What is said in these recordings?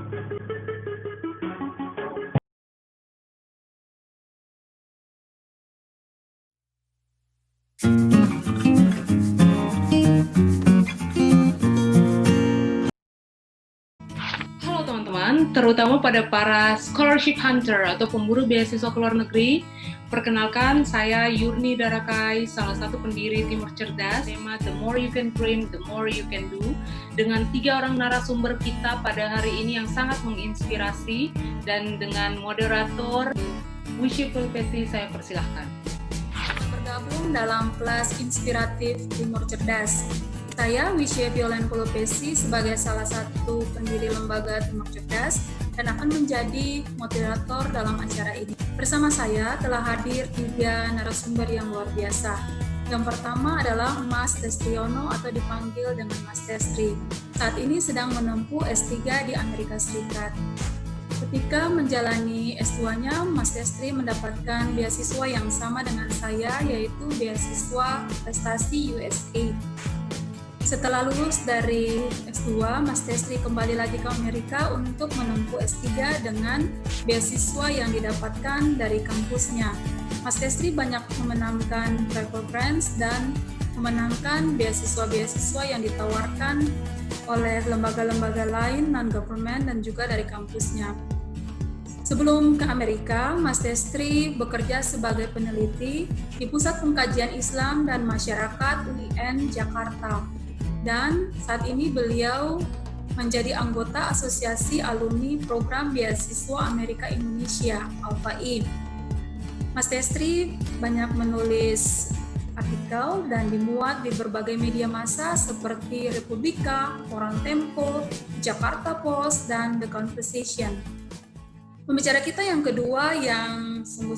Halo teman-teman, terutama pada para scholarship hunter atau pemburu beasiswa ke luar negeri. Perkenalkan, saya Yurni Darakai, salah satu pendiri Timur Cerdas, tema The More You Can Dream, The More You Can Do, dengan 3 orang narasumber kita pada hari ini yang sangat menginspirasi, dan dengan moderator Wishy Pulpesi, saya persilahkan. Bergabung dalam kelas inspiratif Timur Cerdas. Saya Wishy Pulpesi sebagai salah satu pendiri lembaga Timur Cerdas dan akan menjadi moderator dalam acara ini. Bersama saya telah hadir 3 narasumber yang luar biasa. Yang pertama adalah Mas Destriono atau dipanggil dengan Mas Destri. Saat ini sedang menempuh S3 di Amerika Serikat. Ketika menjalani S2-nya, Mas Destri mendapatkan beasiswa yang sama dengan saya, yaitu beasiswa prestasi USA. Setelah lulus dari S2, Mas Destri kembali lagi ke Amerika untuk menempuh S3 dengan beasiswa yang didapatkan dari kampusnya. Mas Destri banyak memenangkan travel grants dan memenangkan beasiswa-beasiswa yang ditawarkan oleh lembaga-lembaga lain, non-government, dan juga dari kampusnya. Sebelum ke Amerika, Mas Destri bekerja sebagai peneliti di Pusat Pengkajian Islam dan Masyarakat UIN Jakarta. Dan saat ini beliau menjadi anggota Asosiasi Alumni Program Beasiswa Amerika Indonesia, ALPAI. Mas Destri banyak menulis artikel dan dimuat di berbagai media massa seperti Republika, Koran Tempo, Jakarta Post, dan The Conversation. Pembicara kita yang kedua yang sungguh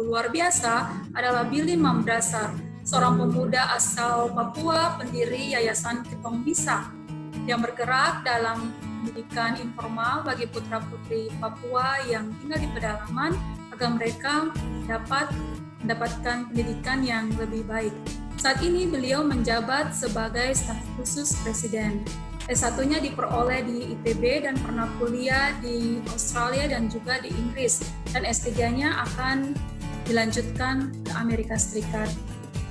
luar biasa adalah Billy Mamdasar, seorang pemuda asal Papua, pendiri Yayasan Ketong Bisa, yang bergerak dalam pendidikan informal bagi putra-putri Papua yang tinggal di pedalaman agar mereka dapat mendapatkan pendidikan yang lebih baik. Saat ini beliau menjabat sebagai staf khusus presiden. S1-nya diperoleh di ITB dan pernah kuliah di Australia dan juga di Inggris. Dan S3-nya akan dilanjutkan ke Amerika Serikat.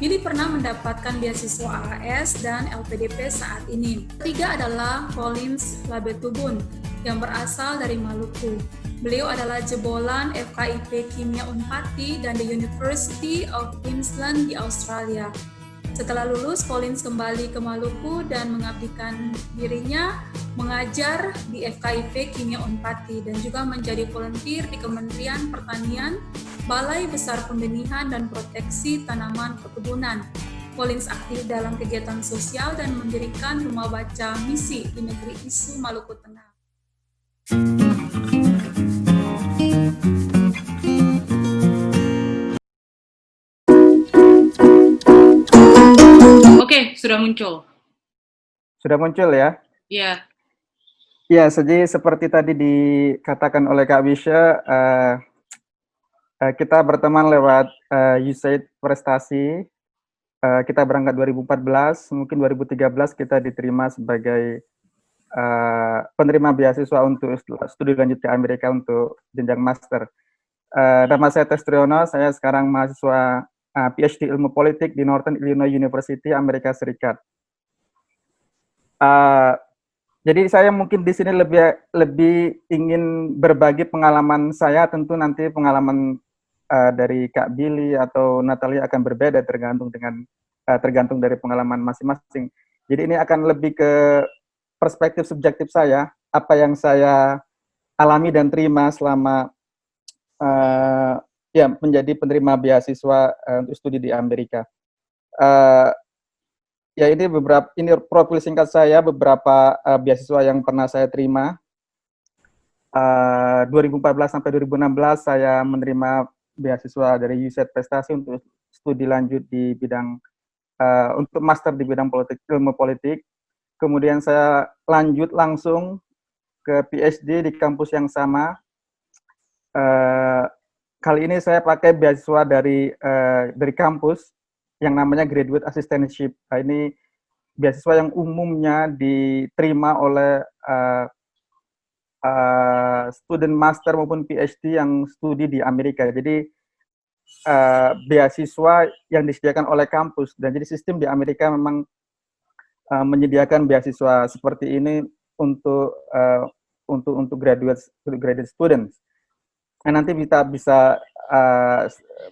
Billy pernah mendapatkan beasiswa AAS dan LPDP saat ini. Ketiga adalah Collins Labetubun yang berasal dari Maluku. Beliau adalah jebolan FKIP Kimia Unpati dan the University of Queensland di Australia. Setelah lulus, Collins kembali ke Maluku dan mengabdikan dirinya mengajar di FKIP Kimia Unpati dan juga menjadi volunteer di Kementerian Pertanian, Balai Besar Pembenihan dan Proteksi Tanaman Perkebunan. Collins aktif dalam kegiatan sosial dan mendirikan rumah baca misi di negeri Isu, Maluku Tengah. Oke, sudah muncul. Sudah muncul ya? Iya. Ya, jadi seperti tadi dikatakan oleh Kak Wisha, kita berteman lewat USAID Prestasi. Kita berangkat 2014, mungkin 2013 kita diterima sebagai penerima beasiswa untuk studi lanjut ke Amerika untuk jenjang master. Nama saya Destriono, saya sekarang mahasiswa PhD Ilmu Politik di Northern Illinois University, Amerika Serikat. Jadi saya mungkin di sini lebih ingin berbagi pengalaman saya, tentu nanti pengalaman dari Kak Billy atau Natalia akan berbeda tergantung dari pengalaman masing-masing. Jadi ini akan lebih ke perspektif subjektif saya, apa yang saya alami dan terima selama menjadi penerima beasiswa untuk studi di Amerika. Ini profil singkat saya, beberapa beasiswa yang pernah saya terima. 2014 sampai 2016 saya menerima beasiswa dari USAID Prestasi untuk studi lanjut di bidang untuk master di bidang ilmu politik. Kemudian saya lanjut langsung ke PhD di kampus yang sama. Kali ini saya pakai beasiswa dari kampus yang namanya Graduate Assistantship. Ini beasiswa yang umumnya diterima oleh student master maupun PhD yang studi di Amerika. Jadi beasiswa yang disediakan oleh kampus, dan jadi sistem di Amerika memang menyediakan beasiswa seperti ini untuk graduate students. Nah, nanti kita bisa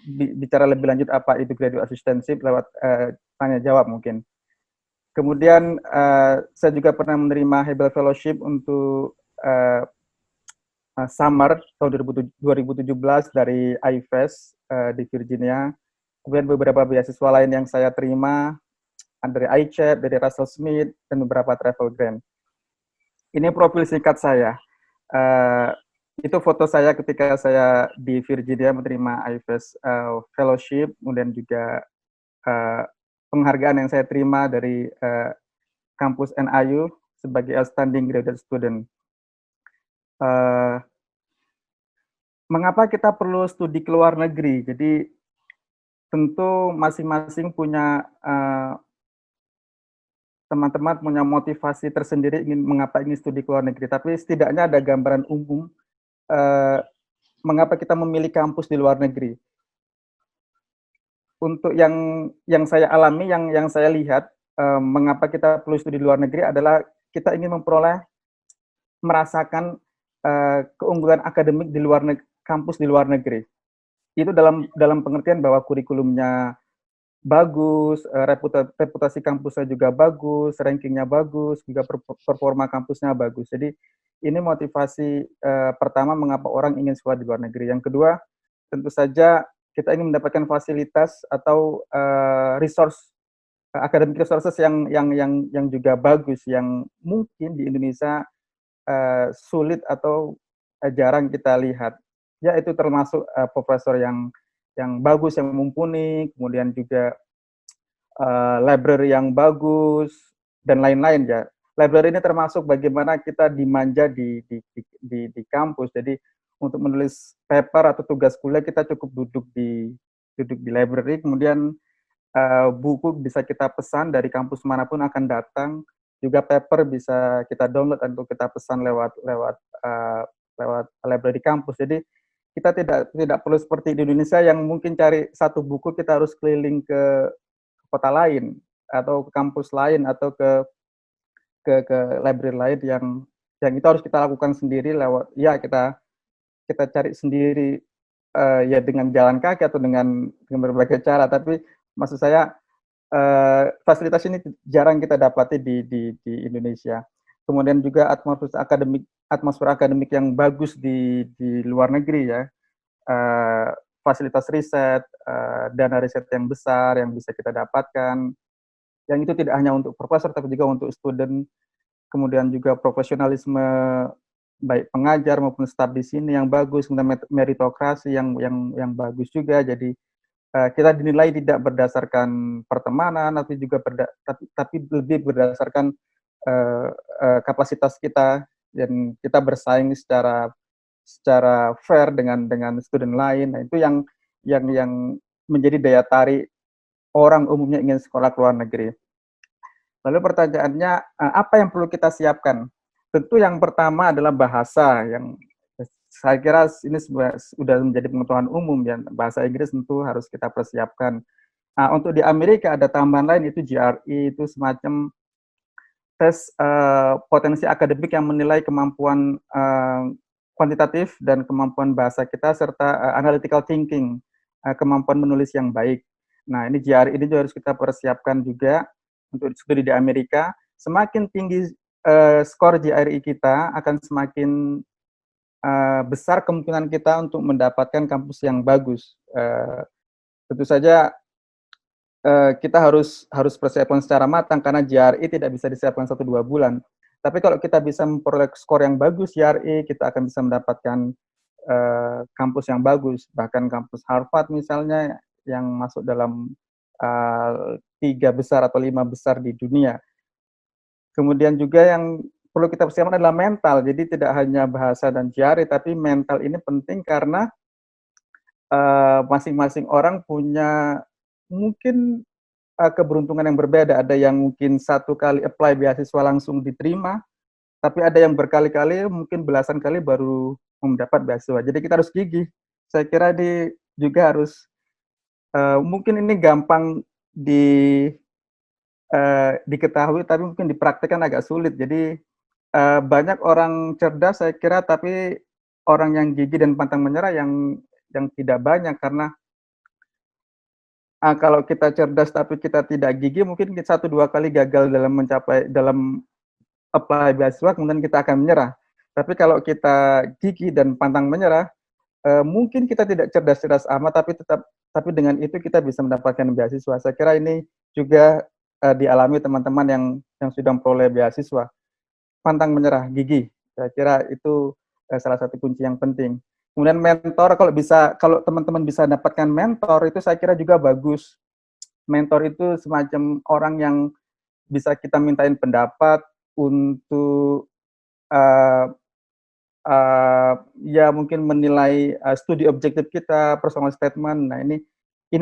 bicara lebih lanjut apa itu graduate assistantship lewat tanya jawab mungkin. Kemudian saya juga pernah menerima Hebel Fellowship untuk summer tahun 2017 dari IFES di Virginia. Kemudian beberapa beasiswa lain yang saya terima dari iChab, dari Russell Smith, dan beberapa travel grant. Ini profil singkat saya. Itu foto saya ketika saya di Virginia menerima IFES Fellowship, kemudian juga penghargaan yang saya terima dari kampus NIU sebagai Outstanding Graduate Student. Mengapa kita perlu studi ke luar negeri? Jadi tentu masing-masing punya teman-teman punya motivasi tersendiri mengapa ingin studi ke luar negeri. Tapi setidaknya ada gambaran umum mengapa kita memilih kampus di luar negeri. Untuk yang saya alami, yang saya lihat, mengapa kita perlu studi di luar negeri adalah kita ingin merasakan keunggulan akademik di luar kampus di luar negeri. Itu dalam pengertian bahwa kurikulumnya bagus, reputasi kampusnya juga bagus, rankingnya bagus, juga performa kampusnya bagus. Jadi ini motivasi pertama mengapa orang ingin sekolah di luar negeri. Yang kedua, tentu saja kita ingin mendapatkan fasilitas atau academic resources yang juga bagus, yang mungkin di Indonesia sulit atau jarang kita lihat. Ya, itu termasuk profesor yang bagus, yang mumpuni, kemudian juga library yang bagus, dan lain-lain ya. Library ini termasuk bagaimana kita dimanja di kampus. Jadi untuk menulis paper atau tugas kuliah kita cukup duduk di library, kemudian buku bisa kita pesan dari kampus manapun akan datang, juga paper bisa kita download atau kita pesan lewat library kampus. Jadi kita tidak perlu seperti di Indonesia yang mungkin cari satu buku kita harus keliling ke kota lain atau ke kampus lain atau ke library lain yang itu harus kita lakukan sendiri lewat kita cari sendiri ya dengan jalan kaki atau dengan berbagai cara. Tapi maksud saya fasilitas ini jarang kita dapati di Indonesia. Kemudian juga atmosfer akademik yang bagus di luar negeri ya, fasilitas riset, dana riset yang besar yang bisa kita dapatkan, yang itu tidak hanya untuk profesor tapi juga untuk student, kemudian juga profesionalisme baik pengajar maupun staf di sini yang bagus, kemudian meritokrasi yang bagus juga. Jadi kita dinilai tidak berdasarkan pertemanan, tapi lebih berdasarkan kapasitas kita, dan kita bersaing secara fair dengan student lain. Nah, itu yang menjadi daya tarik orang umumnya ingin sekolah ke luar negeri. Lalu pertanyaannya, apa yang perlu kita siapkan? Tentu yang pertama adalah bahasa, yang saya kira ini sudah menjadi pengetahuan umum ya. Bahasa Inggris tentu harus kita persiapkan. Nah, untuk di Amerika ada tambahan lain, itu GRE, itu semacam tes potensi akademik yang menilai kemampuan kuantitatif dan kemampuan bahasa kita, serta analytical thinking, kemampuan menulis yang baik. Nah, ini GRE ini juga harus kita persiapkan juga untuk studi di Amerika. Semakin tinggi skor GRE kita, akan semakin besar kemungkinan kita untuk mendapatkan kampus yang bagus. Tentu saja kita harus persiapkan secara matang, karena GRE tidak bisa disiapkan 1-2 bulan. Tapi kalau kita bisa memperoleh skor yang bagus GRE, kita akan bisa mendapatkan kampus yang bagus, bahkan kampus Harvard misalnya yang masuk dalam 3 besar atau 5 besar di dunia. Kemudian juga yang perlu kita persiapkan adalah mental. Jadi tidak hanya bahasa dan GRE, tapi mental ini penting karena masing-masing orang punya mungkin keberuntungan yang berbeda. Ada yang mungkin 1 kali apply beasiswa langsung diterima, tapi ada yang berkali-kali, mungkin belasan kali baru mendapat beasiswa. Jadi kita harus gigih. Saya kira ini juga harus, mungkin ini gampang diketahui, tapi mungkin dipraktekkan agak sulit. Jadi banyak orang cerdas saya kira, tapi orang yang gigih dan pantang menyerah yang tidak banyak, karena kalau kita cerdas tapi kita tidak gigih, mungkin 1-2 kali gagal dalam apply beasiswa, kemudian kita akan menyerah. Tapi kalau kita gigih dan pantang menyerah, mungkin kita tidak cerdas-cerdas amat, tapi dengan itu kita bisa mendapatkan beasiswa. Saya kira ini juga dialami teman-teman yang sudah memperoleh beasiswa. Pantang menyerah, gigih. Saya kira itu salah satu kunci yang penting. Kemudian mentor, kalau teman-teman bisa dapatkan mentor, itu saya kira juga bagus. Mentor itu semacam orang yang bisa kita mintain pendapat untuk ya mungkin menilai studi objektif kita, personal statement. Nah, ini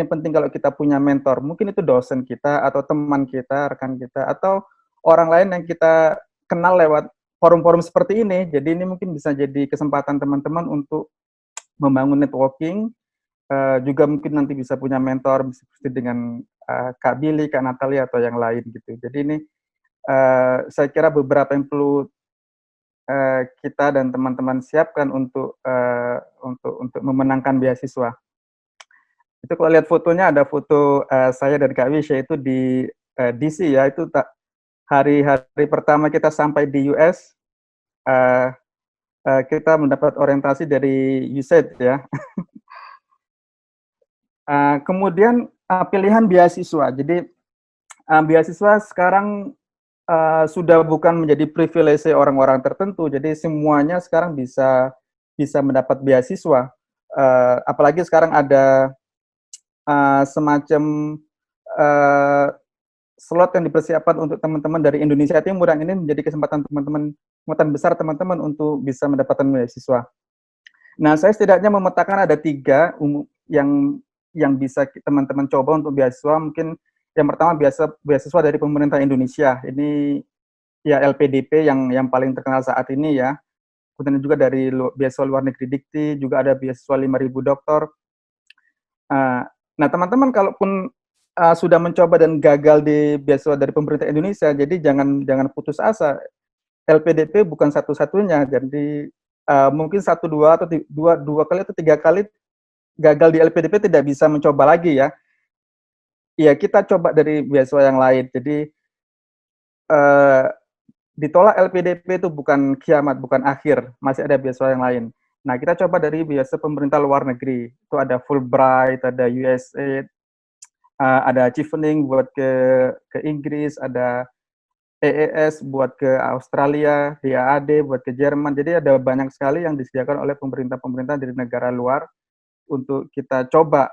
penting kalau kita punya mentor. Mungkin itu dosen kita atau teman kita, rekan kita, atau orang lain yang kita kenal lewat forum-forum seperti ini. Jadi ini mungkin bisa jadi kesempatan teman-teman untuk membangun networking, juga mungkin nanti bisa punya mentor seperti dengan Kak Billy, Kak Natalia, atau yang lain gitu. Jadi ini saya kira beberapa yang perlu kita dan teman-teman siapkan untuk memenangkan beasiswa. Itu kalau lihat fotonya, ada foto saya dan Kak Wisha itu di DC ya, itu hari pertama kita sampai di US, kita mendapat orientasi dari USAID ya. Kemudian pilihan beasiswa. Jadi beasiswa sekarang sudah bukan menjadi privilege orang-orang tertentu, jadi semuanya sekarang bisa mendapat beasiswa. Apalagi sekarang ada semacam slot yang dipersiapkan untuk teman-teman dari Indonesia Timur, yang ini menjadi kesempatan besar teman-teman untuk bisa mendapatkan beasiswa. Nah, saya setidaknya memetakan ada 3 yang bisa teman-teman coba untuk beasiswa. Mungkin yang pertama beasiswa dari pemerintah Indonesia. Ini ya LPDP yang paling terkenal saat ini ya. Kemudian juga dari beasiswa luar negeri Dikti, juga ada beasiswa 5.000 doktor. Nah, teman-teman kalaupun sudah mencoba dan gagal di beasiswa dari pemerintah Indonesia, jadi jangan putus asa. LPDP bukan satu-satunya. Jadi mungkin 1-2 atau 2 kali atau 3 kali gagal di LPDP tidak bisa mencoba lagi ya. Iya, kita coba dari beasiswa yang lain. Jadi ditolak LPDP itu bukan kiamat, bukan akhir, masih ada beasiswa yang lain. Nah, kita coba dari beasiswa pemerintah luar negeri. Itu ada Fulbright, ada USAID, ada Chevening buat ke Inggris, ada EES buat ke Australia, DAAD buat ke Jerman. Jadi ada banyak sekali yang disediakan oleh pemerintah-pemerintah dari negara luar untuk kita coba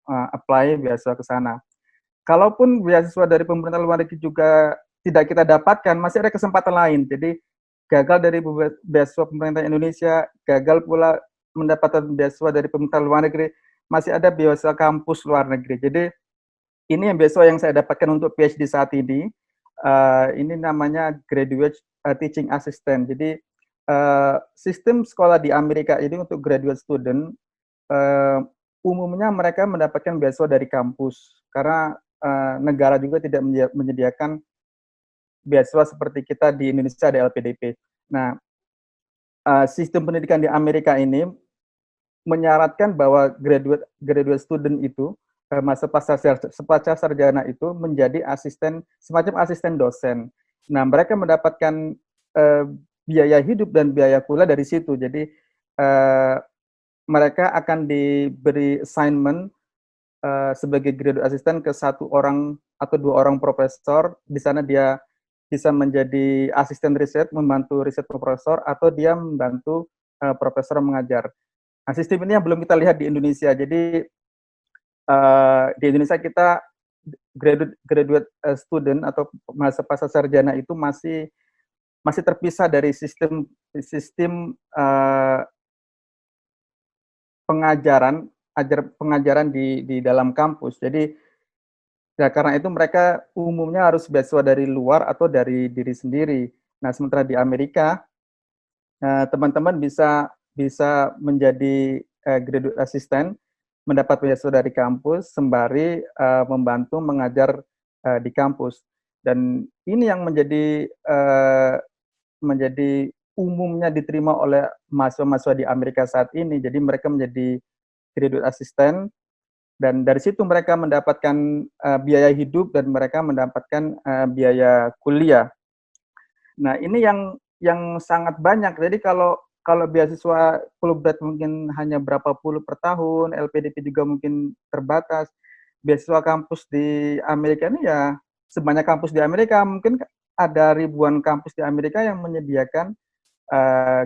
apply beasiswa ke sana. Kalaupun beasiswa dari pemerintah luar negeri juga tidak kita dapatkan, masih ada kesempatan lain. Jadi gagal dari beasiswa pemerintah Indonesia, gagal pula mendapatkan beasiswa dari pemerintah luar negeri, masih ada beasiswa kampus luar negeri. Jadi ini yang beasiswa yang saya dapatkan untuk PhD saat ini. Ini namanya Graduate Teaching Assistant. Jadi sistem sekolah di Amerika ini untuk graduate student, umumnya mereka mendapatkan beasiswa dari kampus, karena negara juga tidak menyediakan beasiswa seperti kita di Indonesia ada LPDP. Nah, sistem pendidikan di Amerika ini menyaratkan bahwa graduate student itu masa pasca sarjana itu menjadi semacam asisten dosen. Nah, mereka mendapatkan biaya hidup dan biaya kuliah dari situ. Jadi mereka akan diberi assignment sebagai graduate assistant ke 1 orang atau 2 orang profesor. Di sana dia bisa menjadi asisten riset, membantu riset profesor, atau dia membantu profesor mengajar. Nah, sistem ini yang belum kita lihat di Indonesia. Jadi di Indonesia kita graduate student atau masa pasca sarjana itu masih terpisah dari sistem pengajaran di dalam kampus. Jadi ya karena itu mereka umumnya harus beasiswa dari luar atau dari diri sendiri. Nah, sementara di Amerika, teman-teman bisa menjadi graduate assistant, mendapat beasiswa dari kampus sembari membantu mengajar di kampus. Dan ini yang menjadi umumnya diterima oleh mahasiswa-mahasiswa di Amerika saat ini. Jadi mereka menjadi graduate assistant, dan dari situ mereka mendapatkan biaya hidup dan mereka mendapatkan biaya kuliah. Nah, ini yang sangat banyak. Jadi kalau beasiswa Fulbright mungkin hanya berapa puluh per tahun, LPDP juga mungkin terbatas. Beasiswa kampus di Amerika ini ya sebanyak kampus di Amerika, mungkin ada ribuan kampus di Amerika yang menyediakan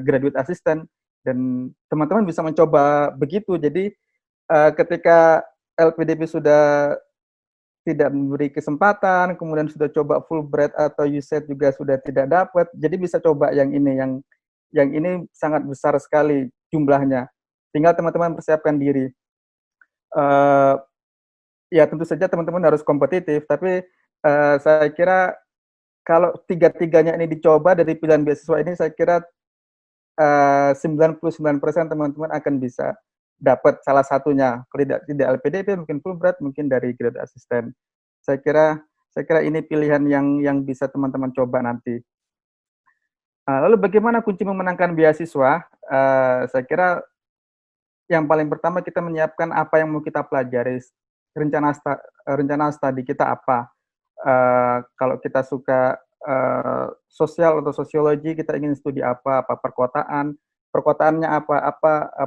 graduate assistant, dan teman-teman bisa mencoba begitu. Jadi ketika LPDP sudah tidak memberi kesempatan, kemudian sudah coba Fulbright atau USAID juga sudah tidak dapat, jadi bisa coba yang ini, yang ini sangat besar sekali jumlahnya. Tinggal teman-teman persiapkan diri. Ya tentu saja teman-teman harus kompetitif, tapi saya kira kalau tiga-tiganya ini dicoba dari pilihan beasiswa ini, saya kira 99% teman-teman akan bisa dapat salah satunya. Kalau tidak LPDP, mungkin Fulbright, mungkin dari graduate assistant. Saya kira ini pilihan yang bisa teman-teman coba nanti. Lalu bagaimana kunci memenangkan beasiswa? Saya kira yang paling pertama kita menyiapkan apa yang mau kita pelajari. Rencana studi kita apa? Kalau kita suka sosial atau sosiologi, kita ingin studi apa perkotaannya apa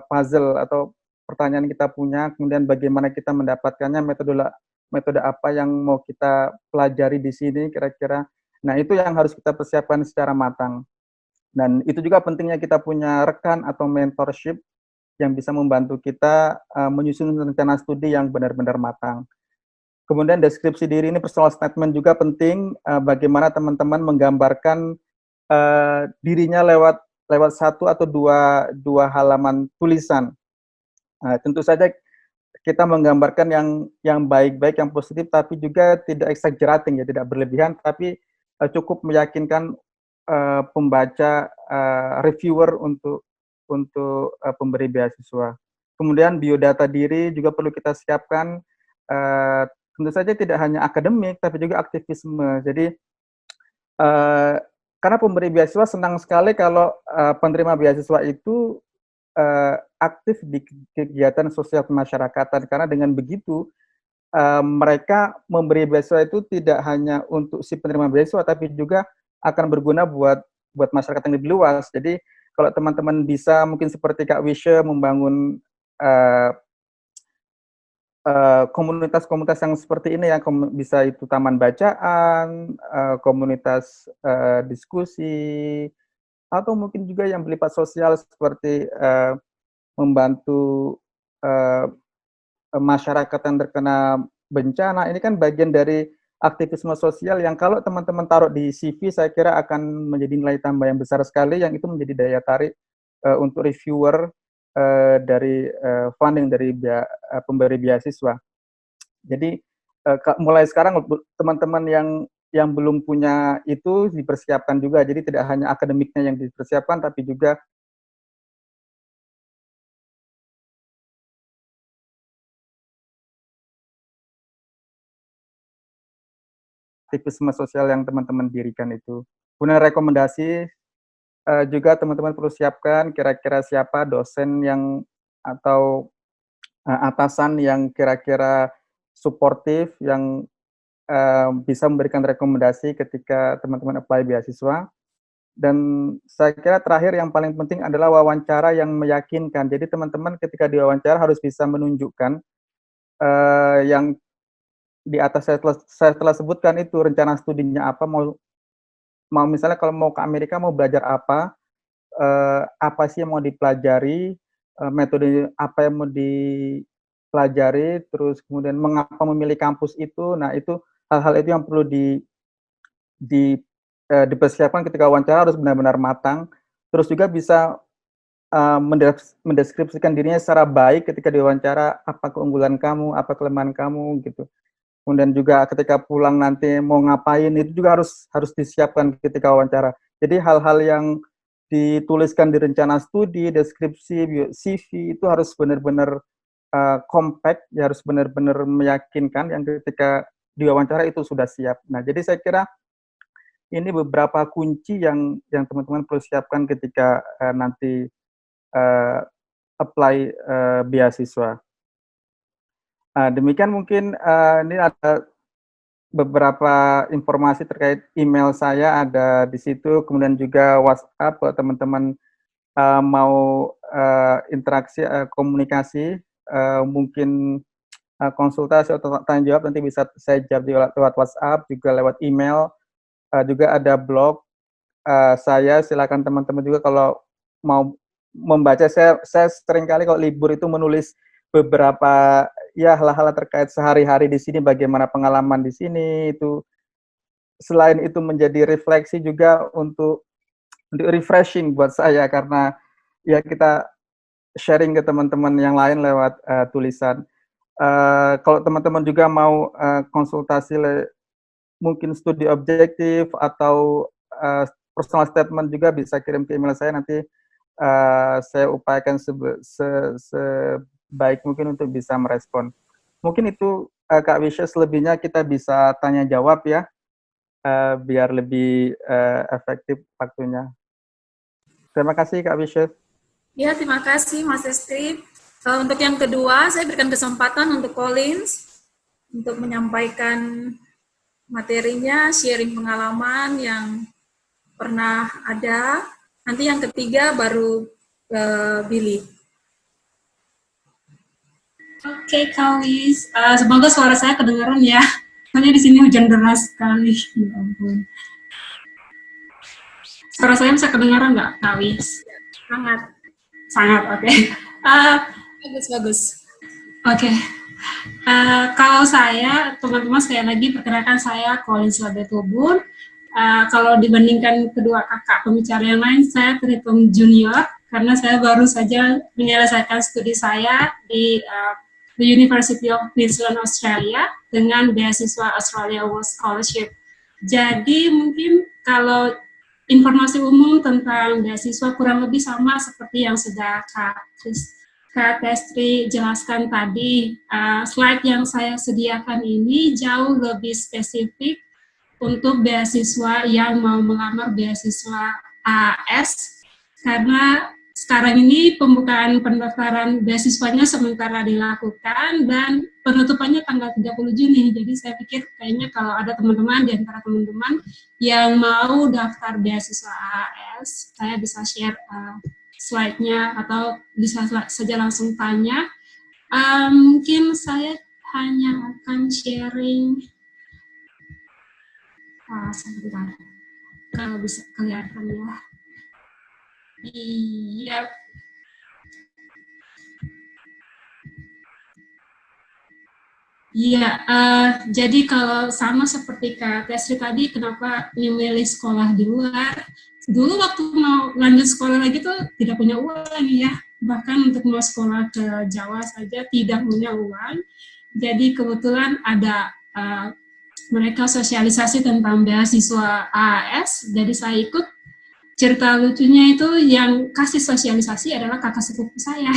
puzzle atau pertanyaan kita punya, kemudian bagaimana kita mendapatkannya, metode apa yang mau kita pelajari di sini kira-kira. Nah, itu yang harus kita persiapkan secara matang. Dan itu juga pentingnya kita punya rekan atau mentorship yang bisa membantu kita menyusun rencana studi yang benar-benar matang. Kemudian deskripsi diri ini, personal statement juga penting, bagaimana teman-teman menggambarkan dirinya lewat satu atau dua halaman tulisan. Tentu saja kita menggambarkan yang baik-baik, yang positif, tapi juga tidak exaggerating, ya, tidak berlebihan, tapi cukup meyakinkan pembaca, reviewer untuk pemberi beasiswa. Kemudian biodata diri juga perlu kita siapkan. Tentu saja tidak hanya akademik, tapi juga aktivisme. Jadi, karena pemberi beasiswa senang sekali kalau penerima beasiswa itu aktif di kegiatan sosial kemasyarakatan, karena dengan begitu mereka memberi beasiswa itu tidak hanya untuk si penerima beasiswa, tapi juga akan berguna buat masyarakat yang lebih luas. Jadi kalau teman-teman bisa mungkin seperti Kak Wisha membangun komunitas-komunitas yang seperti ini, yang bisa itu taman bacaan, komunitas diskusi, atau mungkin juga yang berlipat sosial seperti membantu masyarakat yang terkena bencana. Ini kan bagian dari aktivisme sosial yang kalau teman-teman taruh di CV, saya kira akan menjadi nilai tambah yang besar sekali, yang itu menjadi daya tarik untuk reviewer dari funding dari pemberi beasiswa. Jadi mulai sekarang teman-teman yang belum punya itu dipersiapkan juga. Jadi tidak hanya akademiknya yang dipersiapkan, tapi juga aktivisme sosial yang teman-teman dirikan itu. Kemudian rekomendasi juga teman-teman perlu siapkan kira-kira siapa dosen yang atau atasan yang kira-kira suportif, yang bisa memberikan rekomendasi ketika teman-teman apply beasiswa. Dan saya kira terakhir yang paling penting adalah wawancara yang meyakinkan. Jadi teman-teman ketika diwawancara harus bisa menunjukkan yang di atas saya telah sebutkan itu, rencana studinya apa, mau misalnya kalau mau ke Amerika mau belajar apa sih yang mau dipelajari, metode apa yang mau dipelajari, terus kemudian mengapa memilih kampus itu. Nah, itu hal-hal itu yang perlu dipersiapkan ketika wawancara, harus benar-benar matang. Terus juga bisa mendeskripsikan dirinya secara baik ketika diwawancara, apa keunggulan kamu, apa kelemahan kamu, gitu. Kemudian juga ketika pulang nanti mau ngapain, itu juga harus disiapkan ketika wawancara. Jadi hal-hal yang dituliskan di rencana studi, deskripsi, CV itu harus benar-benar compact, ya harus benar-benar meyakinkan yang ketika diwawancara itu sudah siap. Nah, jadi saya kira ini beberapa kunci yang teman-teman perlu siapkan ketika nanti apply beasiswa. Demikian mungkin ini ada beberapa informasi terkait email saya ada di situ, kemudian juga WhatsApp kalau teman-teman mau interaksi, komunikasi, mungkin konsultasi atau tanya jawab nanti bisa saya jawab lewat WhatsApp, juga lewat email, juga ada blog saya. Silakan teman-teman juga kalau mau membaca. Saya seringkali kalau libur itu menulis beberapa ya hal-hal terkait sehari-hari di sini, bagaimana pengalaman di sini itu. Selain itu menjadi refleksi juga untuk refreshing buat saya, karena ya kita sharing ke teman-teman yang lain lewat tulisan. Kalau teman-teman juga mau konsultasi mungkin studi objektif atau personal statement juga bisa kirim ke email saya, nanti saya upayakan sebaik mungkin untuk bisa merespon. Mungkin itu Kak Wisya, selebihnya kita bisa tanya jawab ya, biar lebih efektif waktunya. Terima kasih Kak Wisya. Ya, terima kasih Mas Esti. Untuk yang kedua, saya berikan kesempatan untuk Collins untuk menyampaikan materinya, sharing pengalaman yang pernah ada. Nanti yang ketiga baru Billy. Oke, Kawis. Semoga suara saya kedengaran ya. Soalnya di sini hujan deras sekali. Ya ampun. Suara saya bisa kedengaran nggak, Kawis? Sangat. Sangat, oke. Bagus. Oke. Kalau saya, teman-teman sekali lagi perkenalkan saya Collins Labetubun. Kalau dibandingkan kedua kakak pembicara yang lain, saya terhitung junior karena saya baru saja menyelesaikan studi saya di the University of Queensland, Australia dengan beasiswa Australia World Scholarship. Jadi mungkin kalau informasi umum tentang beasiswa kurang lebih sama seperti yang sudah Kak Testri jelaskan tadi. Slide yang saya sediakan ini jauh lebih spesifik untuk beasiswa yang mau melamar beasiswa AS, karena sekarang ini pembukaan pendaftaran beasiswanya sementara dilakukan dan penutupannya tanggal 30 Juni. Jadi saya pikir kayaknya kalau ada teman-teman di antara teman-teman yang mau daftar beasiswa AS, saya bisa share slide-nya atau bisa saja langsung tanya. Mungkin saya hanya akan sharing sebentar, kalau bisa kelihatan ya. Iya. Iya, jadi kalau sama seperti Kak Testri tadi, kenapa memilih sekolah di luar? Dulu waktu mau lanjut sekolah lagi tuh tidak punya uang ya, bahkan untuk mau sekolah ke Jawa saja tidak punya uang. Jadi kebetulan ada mereka sosialisasi tentang beasiswa AAS, jadi saya ikut. Cerita lucunya itu yang kasih sosialisasi adalah kakak sepupu saya.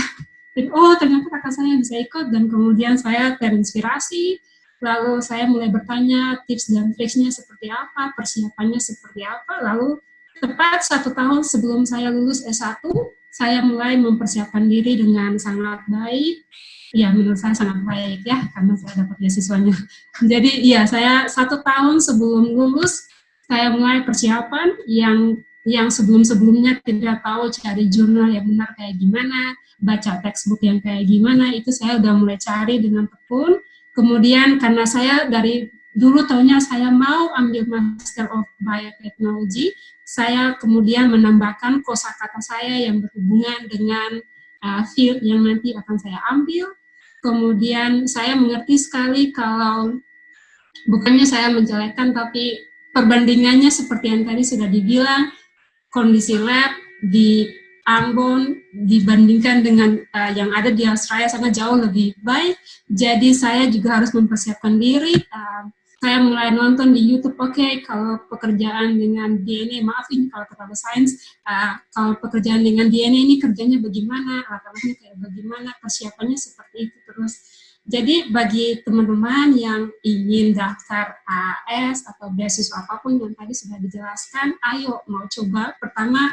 Dan, oh ternyata kakak saya bisa ikut, dan kemudian saya terinspirasi, lalu saya mulai bertanya tips dan triknya seperti apa, persiapannya seperti apa, lalu tepat 1 tahun sebelum saya lulus S1, saya mulai mempersiapkan diri dengan sangat baik. Ya, menurut saya sangat baik ya, karena saya dapat beasiswanya. Jadi ya, saya 1 tahun sebelum lulus, saya mulai persiapan yang sebelum-sebelumnya tidak tahu cari jurnal yang benar kayak gimana, baca textbook yang kayak gimana, itu saya udah mulai cari dengan tekun. Kemudian karena saya dari dulu taunya saya mau ambil Master of Biotechnology, saya kemudian menambahkan kosakata saya yang berhubungan dengan field yang nanti akan saya ambil. Kemudian saya mengerti sekali kalau bukannya saya menjelekkan, tapi perbandingannya seperti yang tadi sudah dibilang, kondisi lab di Ambon dibandingkan dengan yang ada di Australia sangat jauh lebih baik. Jadi saya juga harus mempersiapkan diri. saya mulai nonton di YouTube, oke, kalau pekerjaan dengan DNA, maaf ini kalau terlalu sains, kalau pekerjaan dengan DNA ini kerjanya bagaimana, alat-alatnya kayak bagaimana, persiapannya seperti itu terus. Jadi bagi teman-teman yang ingin daftar AS atau beasiswa apapun yang tadi sudah dijelaskan, ayo mau coba. Pertama,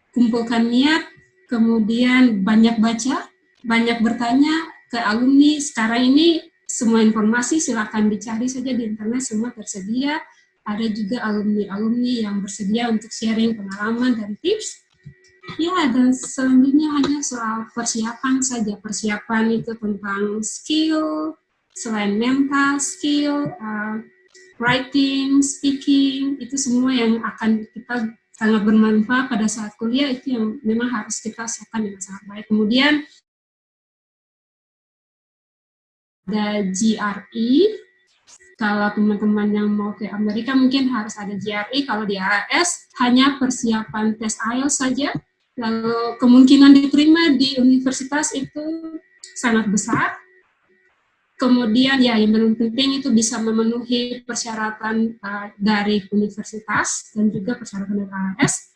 kumpulkan niat, kemudian banyak baca, banyak bertanya ke alumni. Sekarang ini semua informasi silakan dicari saja di internet, semua tersedia. Ada juga alumni-alumni yang bersedia untuk sharing pengalaman dan tips. Ya, dan selanjutnya hanya soal persiapan saja. Persiapan itu tentang skill, selain mental, skill, writing, speaking, itu semua yang akan kita sangat bermanfaat pada saat kuliah, itu yang memang harus kita siapkan dengan sangat baik. Kemudian ada GRE, kalau teman-teman yang mau ke Amerika mungkin harus ada GRE, kalau di AS hanya persiapan tes IELTS saja, lalu kemungkinan diterima di universitas itu sangat besar. Kemudian ya yang paling penting itu bisa memenuhi persyaratan dari universitas dan juga persyaratan dari AS.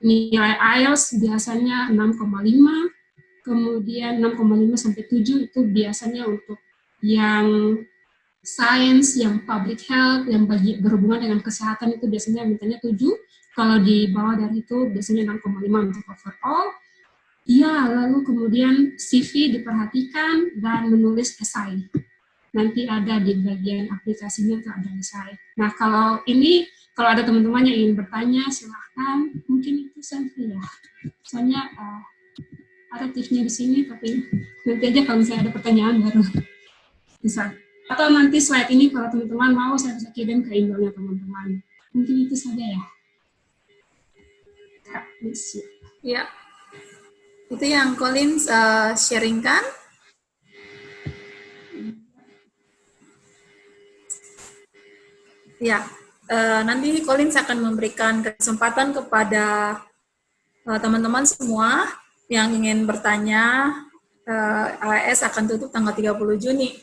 Nilai IELTS biasanya 6,5, kemudian 6,5 sampai 7 itu biasanya untuk yang sains, yang public health, yang berhubungan dengan kesehatan itu biasanya mintanya 7. Kalau di bawah dari itu biasanya 6,5 untuk overall. Ya, lalu kemudian CV diperhatikan dan menulis esai. Nanti ada di bagian aplikasinya itu ada esai. Nah, kalau ada teman-teman yang ingin bertanya, silahkan. Mungkin itu saja ya. Soalnya ada tipsnya di sini, tapi nanti aja kalau misalnya ada pertanyaan baru bisa. Atau nanti slide ini kalau teman-teman mau saya bisa kirim ke emailnya teman-teman. Mungkin itu saja ya. Ya, itu yang Collins sharingkan. Ya, nanti Collins akan memberikan kesempatan kepada teman-teman semua yang ingin bertanya. AS akan tutup tanggal 30 Juni.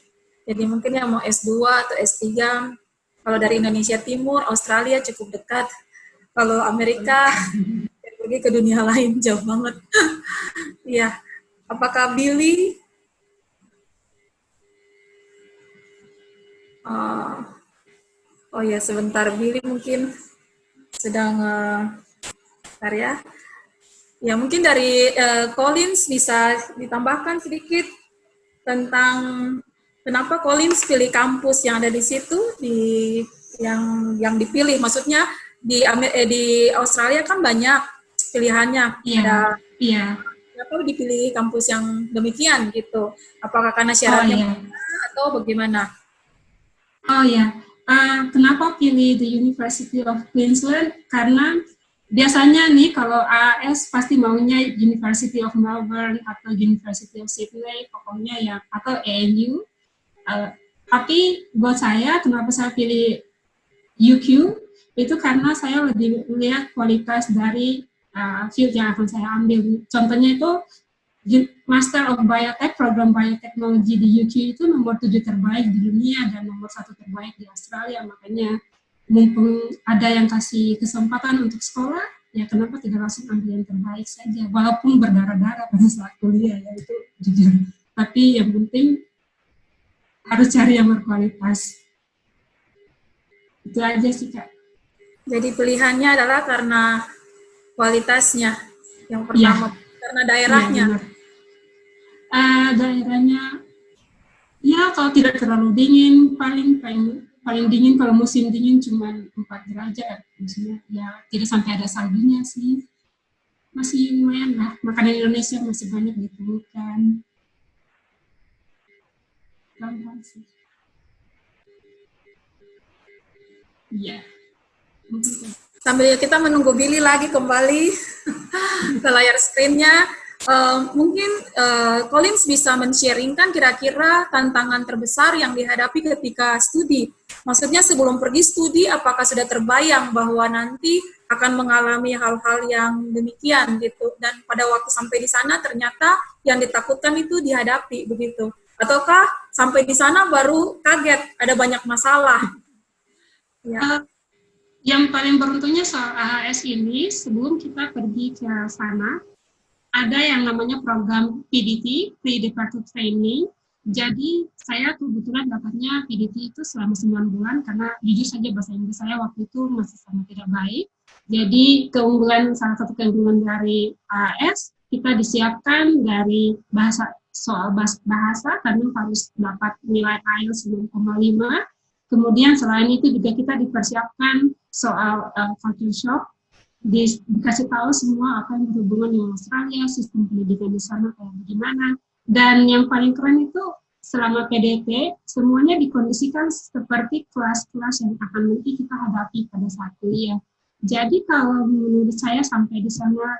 Jadi mungkin yang mau S2 atau S3, kalau dari Indonesia Timur, Australia cukup dekat. Kalau Amerika, pergi ke dunia lain, jauh banget. Iya. Apakah Billy? Oh ya, sebentar. Billy mungkin sedang, bentar ya. Ya, mungkin dari Collins bisa ditambahkan sedikit tentang kenapa Collins pilih kampus yang ada di situ, yang dipilih. Maksudnya di Australia kan banyak pilihannya. Iya. Kenapa dipilih kampus yang demikian gitu? Apakah karena syaratnya atau bagaimana? Oh ya, kenapa pilih the University of Queensland? Karena biasanya nih kalau AS pasti maunya University of Melbourne atau University of Sydney, pokoknya ya, atau ANU. Tapi buat saya, kenapa saya pilih UQ, itu karena saya lebih melihat kualitas dari field yang akan saya ambil. Contohnya itu Master of Biotech, program bioteknologi di UQ itu nomor 7 terbaik di dunia dan nomor 1 terbaik di Australia. Makanya mumpung ada yang kasih kesempatan untuk sekolah, ya kenapa tidak langsung ambil yang terbaik saja, walaupun berdarah-darah pada saat kuliah, ya itu jujur. Tapi yang penting harus cari yang berkualitas. Itu aja sih, Kak. Jadi pilihannya adalah karena kualitasnya yang pertama, karena daerahnya. Ya, daerahnya, ya kalau tidak terlalu dingin, paling dingin kalau musim dingin cuma 4 derajat, maksudnya ya tidak sampai ada saljunya sih. Masih lumayan lah, makanan Indonesia masih banyak ditemukan. Gampang sih. Iya. Sambil kita menunggu Billy lagi kembali ke layar screen-nya, mungkin Collins bisa men-sharingkan kira-kira tantangan terbesar yang dihadapi ketika studi. Maksudnya sebelum pergi studi, apakah sudah terbayang bahwa nanti akan mengalami hal-hal yang demikian gitu, dan pada waktu sampai di sana ternyata yang ditakutkan itu dihadapi begitu, ataukah sampai di sana baru kaget ada banyak masalah Ya. Yang paling beruntungnya soal AHS ini, sebelum kita pergi ke sana, ada yang namanya program PDT, Pre-Departure Training. Jadi saya kebetulan dapatnya PDT itu selama 9 bulan, karena jujur saja bahasa Inggris saya waktu itu masih sangat tidak baik. Jadi salah satu keunggulan dari AHS, kita disiapkan dari soal bahasa, karena harus dapat nilai IELTS 9,5. Kemudian selain itu juga kita dipersiapkan soal culture shock, dikasih tahu semua apa yang berhubungan dengan Australia, sistem pendidikan di sana kayak bagaimana. Dan yang paling keren itu selama PDT, semuanya dikondisikan seperti kelas-kelas yang akan nanti kita hadapi pada saat kuliah. Jadi kalau menurut saya sampai di sana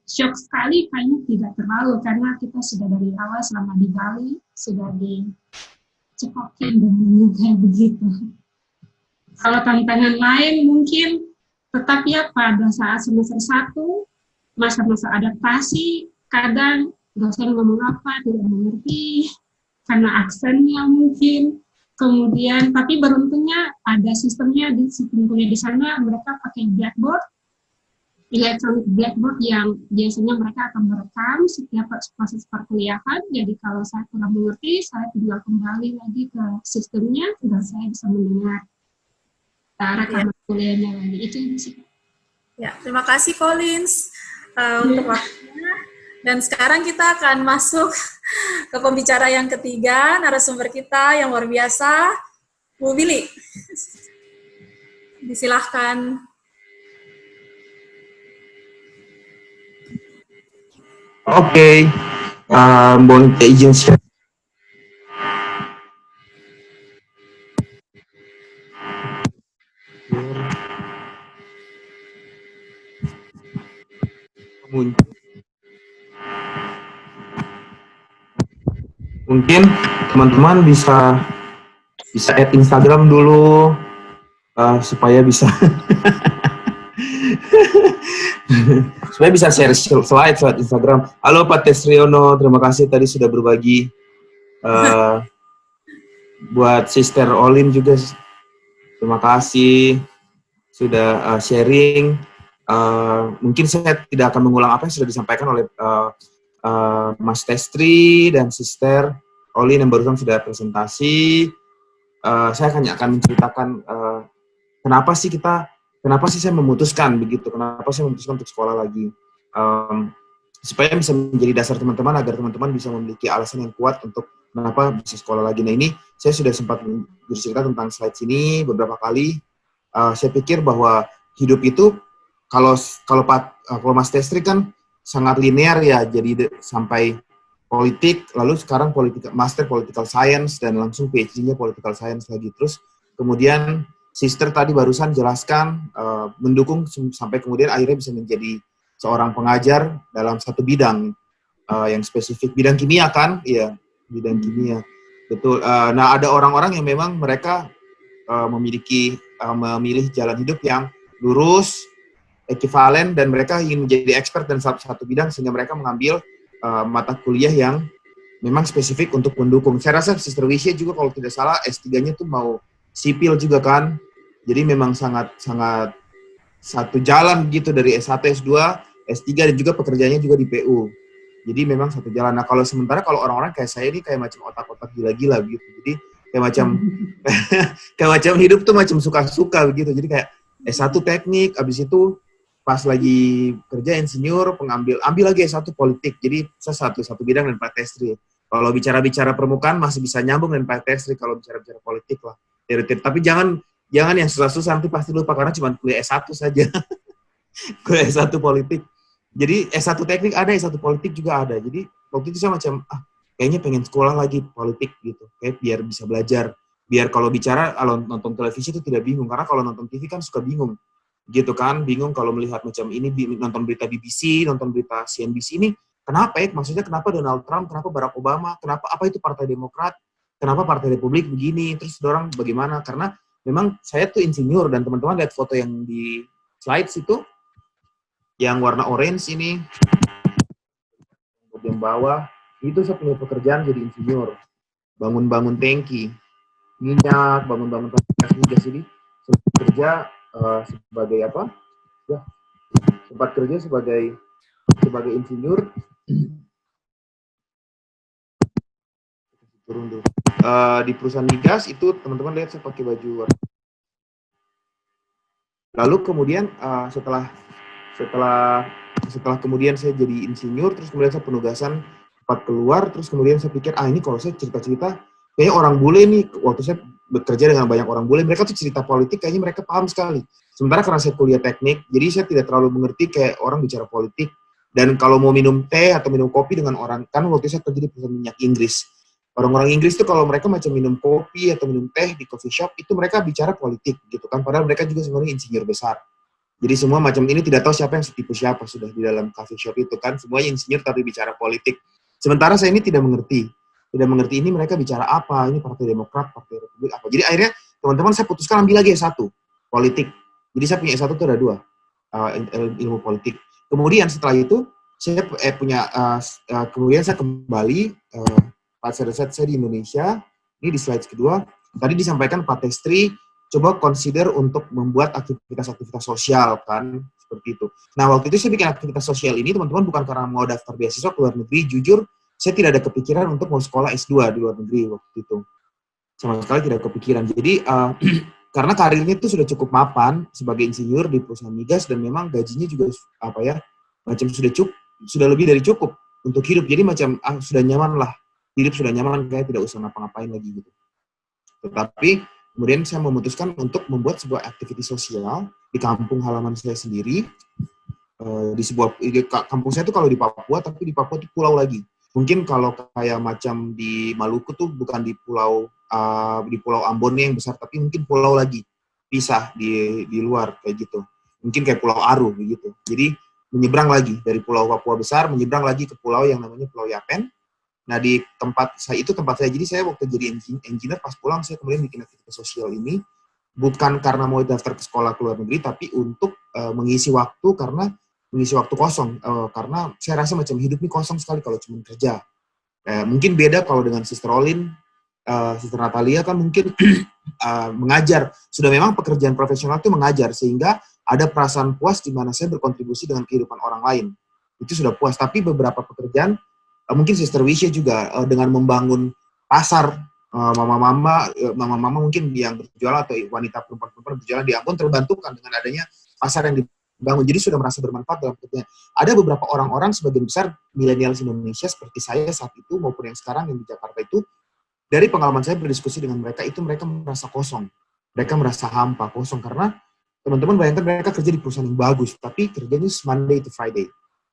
shock sekali, kayaknya tidak terlalu, karena kita sudah dari awal selama di Bali, sudah cekokin dan kayak begitu. Kalau tantangan lain mungkin tetap ya pada saat semester 1, masa-masa adaptasi, kadang dosen ngomong apa tidak mengerti, karena aksennya mungkin. Kemudian, tapi beruntungnya ada sistemnya di sistem kuliah di sana, mereka pakai Blackboard, electronic Blackboard yang biasanya mereka akan merekam setiap proses perkuliahan. Jadi kalau saya kurang mengerti, saya tinggal kembali lagi ke sistemnya dan saya bisa mendengar rekaman kuliahnya lagi. Itu sih. Ya, terima kasih Collins untuk waktunya. Dan sekarang kita akan masuk ke pembicara yang ketiga, narasumber kita yang luar biasa, Bu Billy. Disilahkan. Oke, mohon izin share. Mungkin teman-teman bisa add Instagram dulu supaya bisa supaya bisa share slide Instagram. Halo Pak Tesriono, terima kasih tadi sudah berbagi. Buat Sister Olin juga, terima kasih sudah sharing. Mungkin saya tidak akan mengulang apa yang sudah disampaikan oleh Mas Testri dan Sister Olin yang barusan sudah presentasi. Saya akan menceritakan kenapa sih saya memutuskan begitu, kenapa saya memutuskan untuk sekolah lagi, supaya bisa menjadi dasar teman-teman agar teman-teman bisa memiliki alasan yang kuat untuk kenapa bisa sekolah lagi. Nah ini saya sudah sempat bercerita tentang slide sini beberapa kali. Saya pikir bahwa hidup itu kalau Mas Testri kan sangat linear ya, jadi sampai politik, lalu sekarang master political science dan langsung PhD-nya political science lagi. Terus kemudian Sister tadi barusan jelaskan mendukung sampai kemudian akhirnya bisa menjadi seorang pengajar dalam satu bidang yang spesifik, bidang kimia kan? Iya, bidang kimia. Betul. Nah, ada orang-orang yang memang mereka memilih jalan hidup yang lurus, ekivalen, dan mereka ingin menjadi expert dan satu bidang sehingga mereka mengambil mata kuliah yang memang spesifik untuk mendukung. Saya rasa Sister Wisya juga kalau tidak salah S3-nya tuh mau sipil juga kan. Jadi memang sangat satu jalan gitu dari S1, S2, S3 dan juga pekerjaannya juga di PU. Jadi memang satu jalan. Nah, sementara kalau orang-orang kayak saya ini kayak macam otak-otak gila-gila begitu. Jadi kayak macam hidup tuh macam suka-suka begitu. Jadi kayak S1 teknik, abis itu pas lagi kerja insinyur, ambil lagi S1 politik. Jadi saya satu bidang dan Pak Testri. Kalau bicara permukaan masih bisa nyambung dengan Pak Testri kalau bicara politik lah. Tapi jangan yang susah-susah, nanti pasti lupa karena cuma kuliah S1 saja. Kuliah S1 politik. Jadi S1 teknik ada, S1 politik juga ada. Jadi waktu itu saya macam, kayaknya pengen sekolah lagi politik gitu. Kayak biar bisa belajar. Biar kalau nonton televisi itu tidak bingung. Karena kalau nonton TV kan suka bingung. Gitu kan, bingung kalau melihat macam ini, nonton berita BBC, nonton berita CNBC ini, kenapa ya? Maksudnya kenapa Donald Trump, kenapa Barack Obama, apa itu Partai Demokrat, kenapa Partai Republik begini, terus orang bagaimana? Karena memang saya tuh insinyur dan teman-teman lihat foto yang di slides itu, yang warna orange ini, yang bawah, itu saya punya pekerjaan jadi insinyur, bangun-bangun tangki. minyak, bangun-bangun migas ini, sempat kerja sebagai apa? Ya, sempat kerja sebagai insinyur. Turun dulu. Di perusahaan migas itu teman-teman lihat saya pakai baju warna. Lalu kemudian setelah kemudian saya jadi insinyur, terus kemudian saya penugasan tempat keluar, terus kemudian saya pikir ini kalau saya cerita-cerita kayaknya orang bule nih, waktu saya bekerja dengan banyak orang bule, mereka tuh cerita politik kayaknya mereka paham sekali. Sementara karena saya kuliah teknik, jadi saya tidak terlalu mengerti kayak orang bicara politik. Dan kalau mau minum teh atau minum kopi dengan orang, kan waktu saya kerja di perusahaan minyak Inggris. Orang-orang Inggris tuh kalau mereka macam minum kopi atau minum teh di coffee shop, itu mereka bicara politik gitu kan. Padahal mereka juga sebenarnya insinyur besar. Jadi semua macam ini tidak tahu siapa yang setipu siapa sudah di dalam coffee shop itu kan. Semuanya insinyur tapi bicara politik. Sementara saya ini tidak mengerti ini mereka bicara apa, ini Partai Demokrat, Partai Republik apa. Jadi akhirnya teman-teman saya putuskan ambil lagi S1, politik. Jadi saya punya S1 itu ada 2, ilmu politik. Kemudian setelah itu saya kemudian saya kembali pada saat saya di Indonesia. Ini di slide kedua. Tadi disampaikan Pak Testri coba consider untuk membuat aktivitas-aktivitas sosial kan, seperti itu. Nah, waktu itu saya bikin aktivitas sosial ini teman-teman bukan karena mau daftar beasiswa ke luar negeri, jujur saya tidak ada kepikiran untuk mau sekolah S2 di luar negeri waktu itu. Sama sekali tidak kepikiran. Jadi karena karirnya itu sudah cukup mapan sebagai insinyur di perusahaan migas dan memang gajinya juga macam sudah lebih dari cukup untuk hidup. Jadi macam sudah nyaman lah. Hidup sudah nyaman, kayak tidak usah ngapa-ngapain lagi gitu. Tetapi kemudian saya memutuskan untuk membuat sebuah aktivitas sosial di kampung halaman saya sendiri. Kampung saya itu kalau di Papua, tapi di Papua itu pulau lagi. Mungkin kalau kayak macam di Maluku tuh bukan di pulau Ambonnya yang besar, tapi mungkin pulau lagi pisah di luar kayak gitu. Mungkin kayak Pulau Aru begitu. Jadi menyeberang lagi dari Pulau Papua besar, menyeberang lagi ke pulau yang namanya Pulau Yapen. Nah di tempat saya. Jadi saya waktu jadi engineer pas pulang saya kemudian bikin aktivitas sosial ini bukan karena mau daftar ke sekolah ke luar negeri, tapi untuk mengisi waktu kosong, karena saya rasa macam hidup ini kosong sekali kalau cuma kerja. Mungkin beda kalau dengan Sister Olin, Sister Natalia kan mungkin mengajar, sudah memang pekerjaan profesional itu mengajar, sehingga ada perasaan puas di mana saya berkontribusi dengan kehidupan orang lain. Itu sudah puas, tapi beberapa pekerjaan, mungkin Sister Wisha juga dengan membangun pasar, mama-mama mungkin yang berjualan atau wanita perempuan berjualan di Ambon terbantukan dengan adanya pasar yang dibangun. Jadi sudah merasa bermanfaat dalam kerjanya. Ada beberapa orang-orang sebagian besar milenial Indonesia seperti saya saat itu maupun yang sekarang yang di Jakarta itu, dari pengalaman saya berdiskusi dengan mereka itu mereka merasa kosong. Mereka merasa hampa, kosong karena teman-teman bayangkan mereka kerja di perusahaan yang bagus, tapi kerjanya Monday to Friday.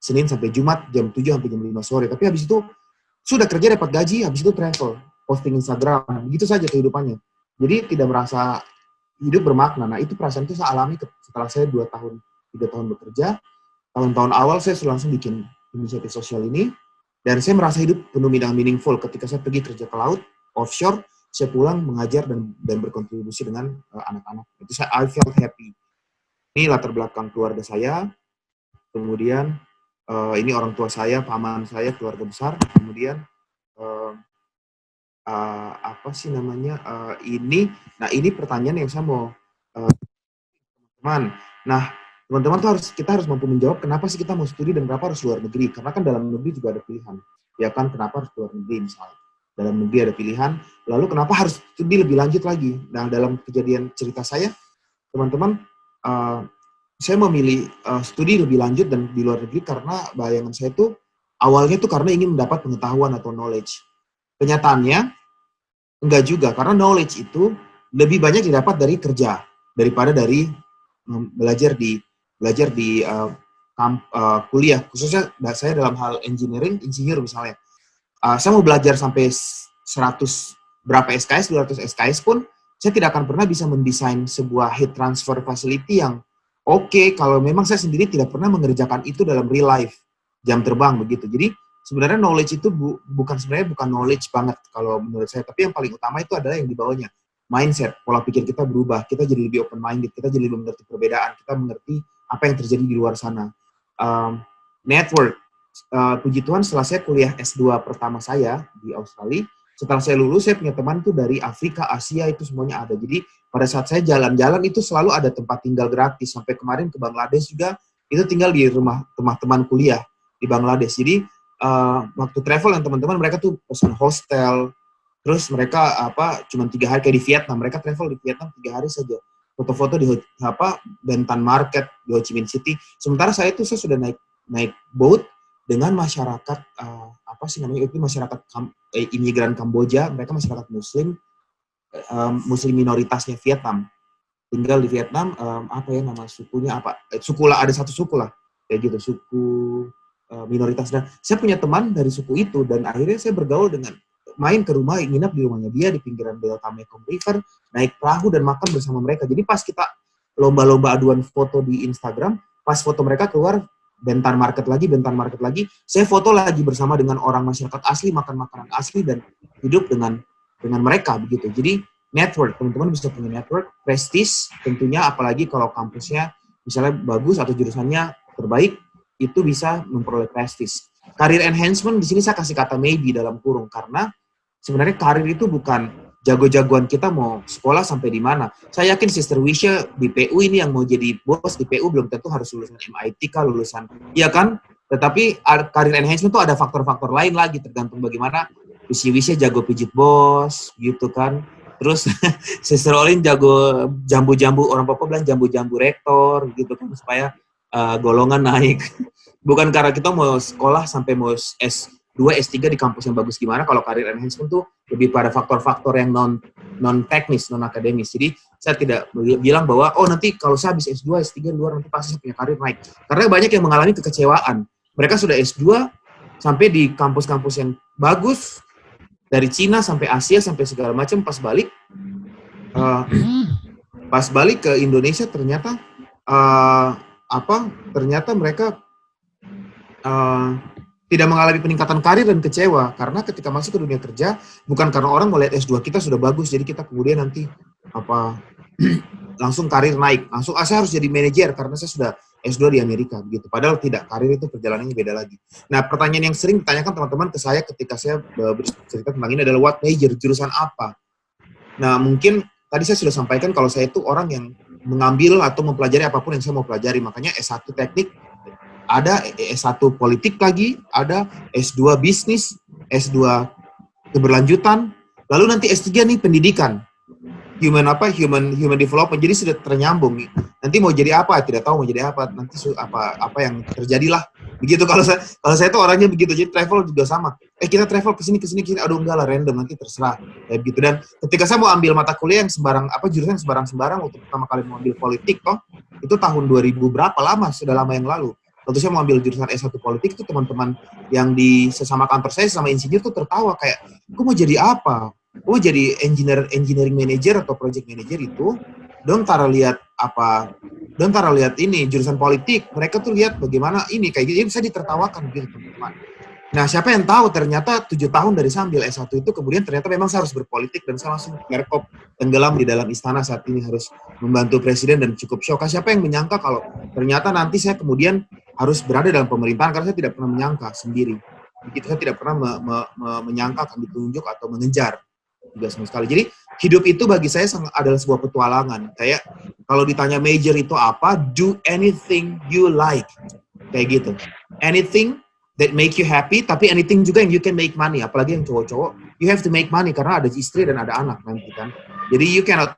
Senin sampai Jumat jam 7 sampai jam 5 sore. Tapi habis itu sudah kerja dapat gaji, habis itu travel, posting Instagram, begitu saja kehidupannya. Jadi tidak merasa hidup bermakna. Nah itu perasaan itu saya alami setelah saya 3 tahun bekerja. Tahun-tahun awal saya langsung bikin inisiatif sosial ini, dan saya merasa hidup penuh dengan meaningful ketika saya pergi kerja ke laut, offshore, saya pulang mengajar dan berkontribusi dengan anak-anak. Itu I felt happy. Ini latar belakang keluarga saya, kemudian ini orang tua saya, paman saya, keluarga besar, kemudian ini pertanyaan yang saya mau teman. Nah, teman-teman tuh kita harus mampu menjawab kenapa sih kita mau studi dan kenapa harus luar negeri. Karena kan dalam negeri juga ada pilihan. Ya kan, kenapa harus luar negeri misalnya. Dalam negeri ada pilihan, lalu kenapa harus studi lebih lanjut lagi. Nah, dalam kejadian cerita saya, teman-teman, saya memilih studi lebih lanjut dan di luar negeri karena bayangan saya tuh awalnya tuh karena ingin mendapat pengetahuan atau knowledge. Kenyataannya enggak juga, karena knowledge itu lebih banyak didapat dari kerja daripada dari belajar di kuliah. Khususnya saya dalam hal insinyur misalnya. Saya mau belajar sampai 100 berapa SKS, 200 SKS pun saya tidak akan pernah bisa mendesain sebuah heat transfer facility yang oke, kalau memang saya sendiri tidak pernah mengerjakan itu dalam real life, jam terbang begitu. Jadi sebenarnya knowledge itu bukan knowledge banget kalau menurut saya, tapi yang paling utama itu adalah yang di bawahnya. Mindset, pola pikir kita berubah, kita jadi lebih open-minded, kita jadi lebih mengerti perbedaan, kita mengerti apa yang terjadi di luar sana. Network, puji Tuhan setelah saya kuliah S2 pertama saya di Australia, setelah saya lulus, saya punya teman tuh dari Afrika, Asia, itu semuanya ada. Jadi pada saat saya jalan-jalan itu selalu ada tempat tinggal gratis. Sampai kemarin ke Bangladesh juga, itu tinggal di rumah teman-teman kuliah di Bangladesh. Jadi waktu travel yang teman-teman mereka tuh pesan hostel, terus mereka cuma 3 hari kayak di Vietnam, mereka travel di Vietnam 3 hari saja. Foto-foto di Bentan Market di Ho Chi Minh City. Sementara saya sudah naik boat dengan masyarakat itu masyarakat imigran Kamboja, mereka masyarakat Muslim, Muslim minoritasnya Vietnam, tinggal di Vietnam. Nama sukunya suku lah, ada satu suku lah kayak gitu, suku minoritas. Dan saya punya teman dari suku itu, dan akhirnya saya bergaul dengan main ke rumah, nginap di rumahnya dia di pinggiran Delta Mekong River, naik perahu dan makan bersama mereka. Jadi pas kita lomba-lomba aduan foto di Instagram, pas foto mereka keluar Bentan Market lagi, saya foto lagi bersama dengan orang masyarakat asli, makan makanan asli dan hidup dengan mereka begitu. Jadi network, teman-teman bisa punya network, prestis tentunya, apalagi kalau kampusnya misalnya bagus atau jurusannya terbaik, itu bisa memperoleh prestis. Career enhancement di sini saya kasih kata maybe dalam kurung, karena sebenarnya karir itu bukan jago-jagoan kita mau sekolah sampai di mana. Saya yakin Sister Wisha di PU ini yang mau jadi bos di PU belum tentu harus lulusan MIT kah, lulusan, iya kan? Tetapi career enhancement itu ada faktor-faktor lain lagi, tergantung bagaimana Wisha jago pijit bos, gitu kan. Terus Sister Olin jago jambu-jambu, orang Papua bilang jambu-jambu rektor, gitu kan, supaya golongan naik. Bukan karena kita mau sekolah sampai mau S2, S3 di kampus yang bagus gimana. Kalau career enhancement tuh lebih pada faktor-faktor yang non teknis, non akademis. Jadi saya tidak bilang bahwa nanti kalau saya habis S2, S3 di luar nanti pasti saya punya karir naik. Karena banyak yang mengalami kekecewaan. Mereka sudah S2 sampai di kampus-kampus yang bagus, dari Cina sampai Asia sampai segala macam, pas balik ke Indonesia ternyata ternyata mereka tidak mengalami peningkatan karir dan kecewa, karena ketika masuk ke dunia kerja, bukan karena orang melihat S2 kita sudah bagus, jadi kita kemudian nanti langsung karir naik, langsung saya harus jadi manajer karena saya sudah S2 di Amerika, begitu. Padahal tidak, karir itu perjalanannya beda lagi. Nah, pertanyaan yang sering ditanyakan teman-teman ke saya ketika saya bercerita tentang ini adalah what major, jurusan apa? Nah, mungkin tadi saya sudah sampaikan kalau saya itu orang yang mengambil atau mempelajari apapun yang saya mau pelajari, makanya S1 teknik, ada S1 politik lagi, ada S2 bisnis, S2 keberlanjutan, lalu nanti S3 nih pendidikan, human development. Jadi sudah ternyambung nih. Nanti mau jadi apa? Tidak tahu mau jadi apa. Nanti apa yang terjadilah. Begitu kalau saya tuh orangnya begitu. Jadi travel juga sama. Kita travel ke sini. Aduh enggak lah, random, nanti terserah. Kayak gitu. Dan ketika saya mau ambil mata kuliah yang sembarang jurusan sembarang waktu pertama kali mau ambil politik itu tahun 2000 berapa lama? Sudah lama yang lalu. Waktu saya mau ambil jurusan S1 politik, itu teman-teman yang di sesama kantor saya, sama insinyur tuh tertawa kayak, gue mau jadi apa? Gue jadi engineering manager atau project manager itu, don't taruh lihat ini jurusan politik. Mereka tuh lihat bagaimana ini kayak gitu. Jadi saya ditertawakan gitu teman-teman. Nah, siapa yang tahu ternyata 7 tahun dari saya ambil S1 itu kemudian ternyata memang saya harus berpolitik, dan saya langsung ngerkop tenggelam di dalam istana saat ini harus membantu presiden dan cukup shock. Siapa yang menyangka kalau ternyata nanti saya kemudian harus berada dalam pemerintahan, karena saya tidak pernah menyangka sendiri. Begitu, saya tidak pernah menyangka akan ditunjuk atau mengejar juga sama sekali. Jadi hidup itu bagi saya adalah sebuah petualangan. Kayak kalau ditanya major itu apa, do anything you like. Kayak gitu. Anything that make you happy, tapi anything juga yang you can make money. Apalagi yang cowok-cowok, you have to make money karena ada istri dan ada anak nanti kan. Jadi you cannot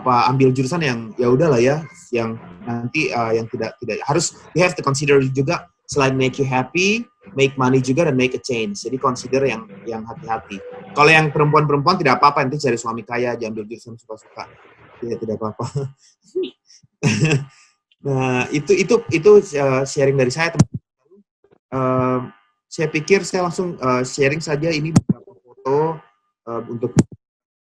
ambil jurusan yang ya udahlah ya, yang nanti yang tidak harus, you have to consider juga selain make you happy, make money juga dan make a change. Jadi consider yang hati-hati. Kalau yang perempuan tidak apa-apa, nanti cari suami kaya, jangan ambil jurusan suka-suka. Tidak apa-apa. Nah, itu sharing dari saya, teman-teman. Saya pikir saya langsung sharing saja ini beberapa foto untuk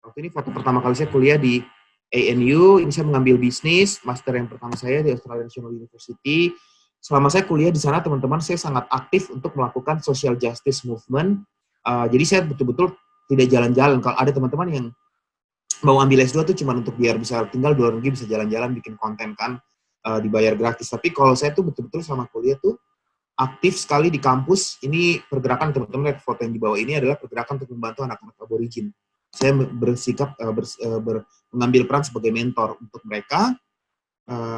waktu ini foto pertama kali saya kuliah di ANU. Ini saya mengambil bisnis, master yang pertama saya di Australian National University. Selama saya kuliah di sana, teman-teman, saya sangat aktif untuk melakukan social justice movement. Jadi saya betul-betul tidak jalan-jalan. Kalau ada teman-teman yang mau ambil S2 itu cuma untuk biar bisa tinggal di luar negeri, bisa jalan-jalan, bikin konten kan, dibayar gratis. Tapi kalau saya tuh betul-betul selama kuliah tuh aktif sekali di kampus. Ini pergerakan teman-teman, lihat foto yang di bawah ini adalah pergerakan untuk membantu anak-anak aborigin. Saya bersikap mengambil peran sebagai mentor untuk mereka,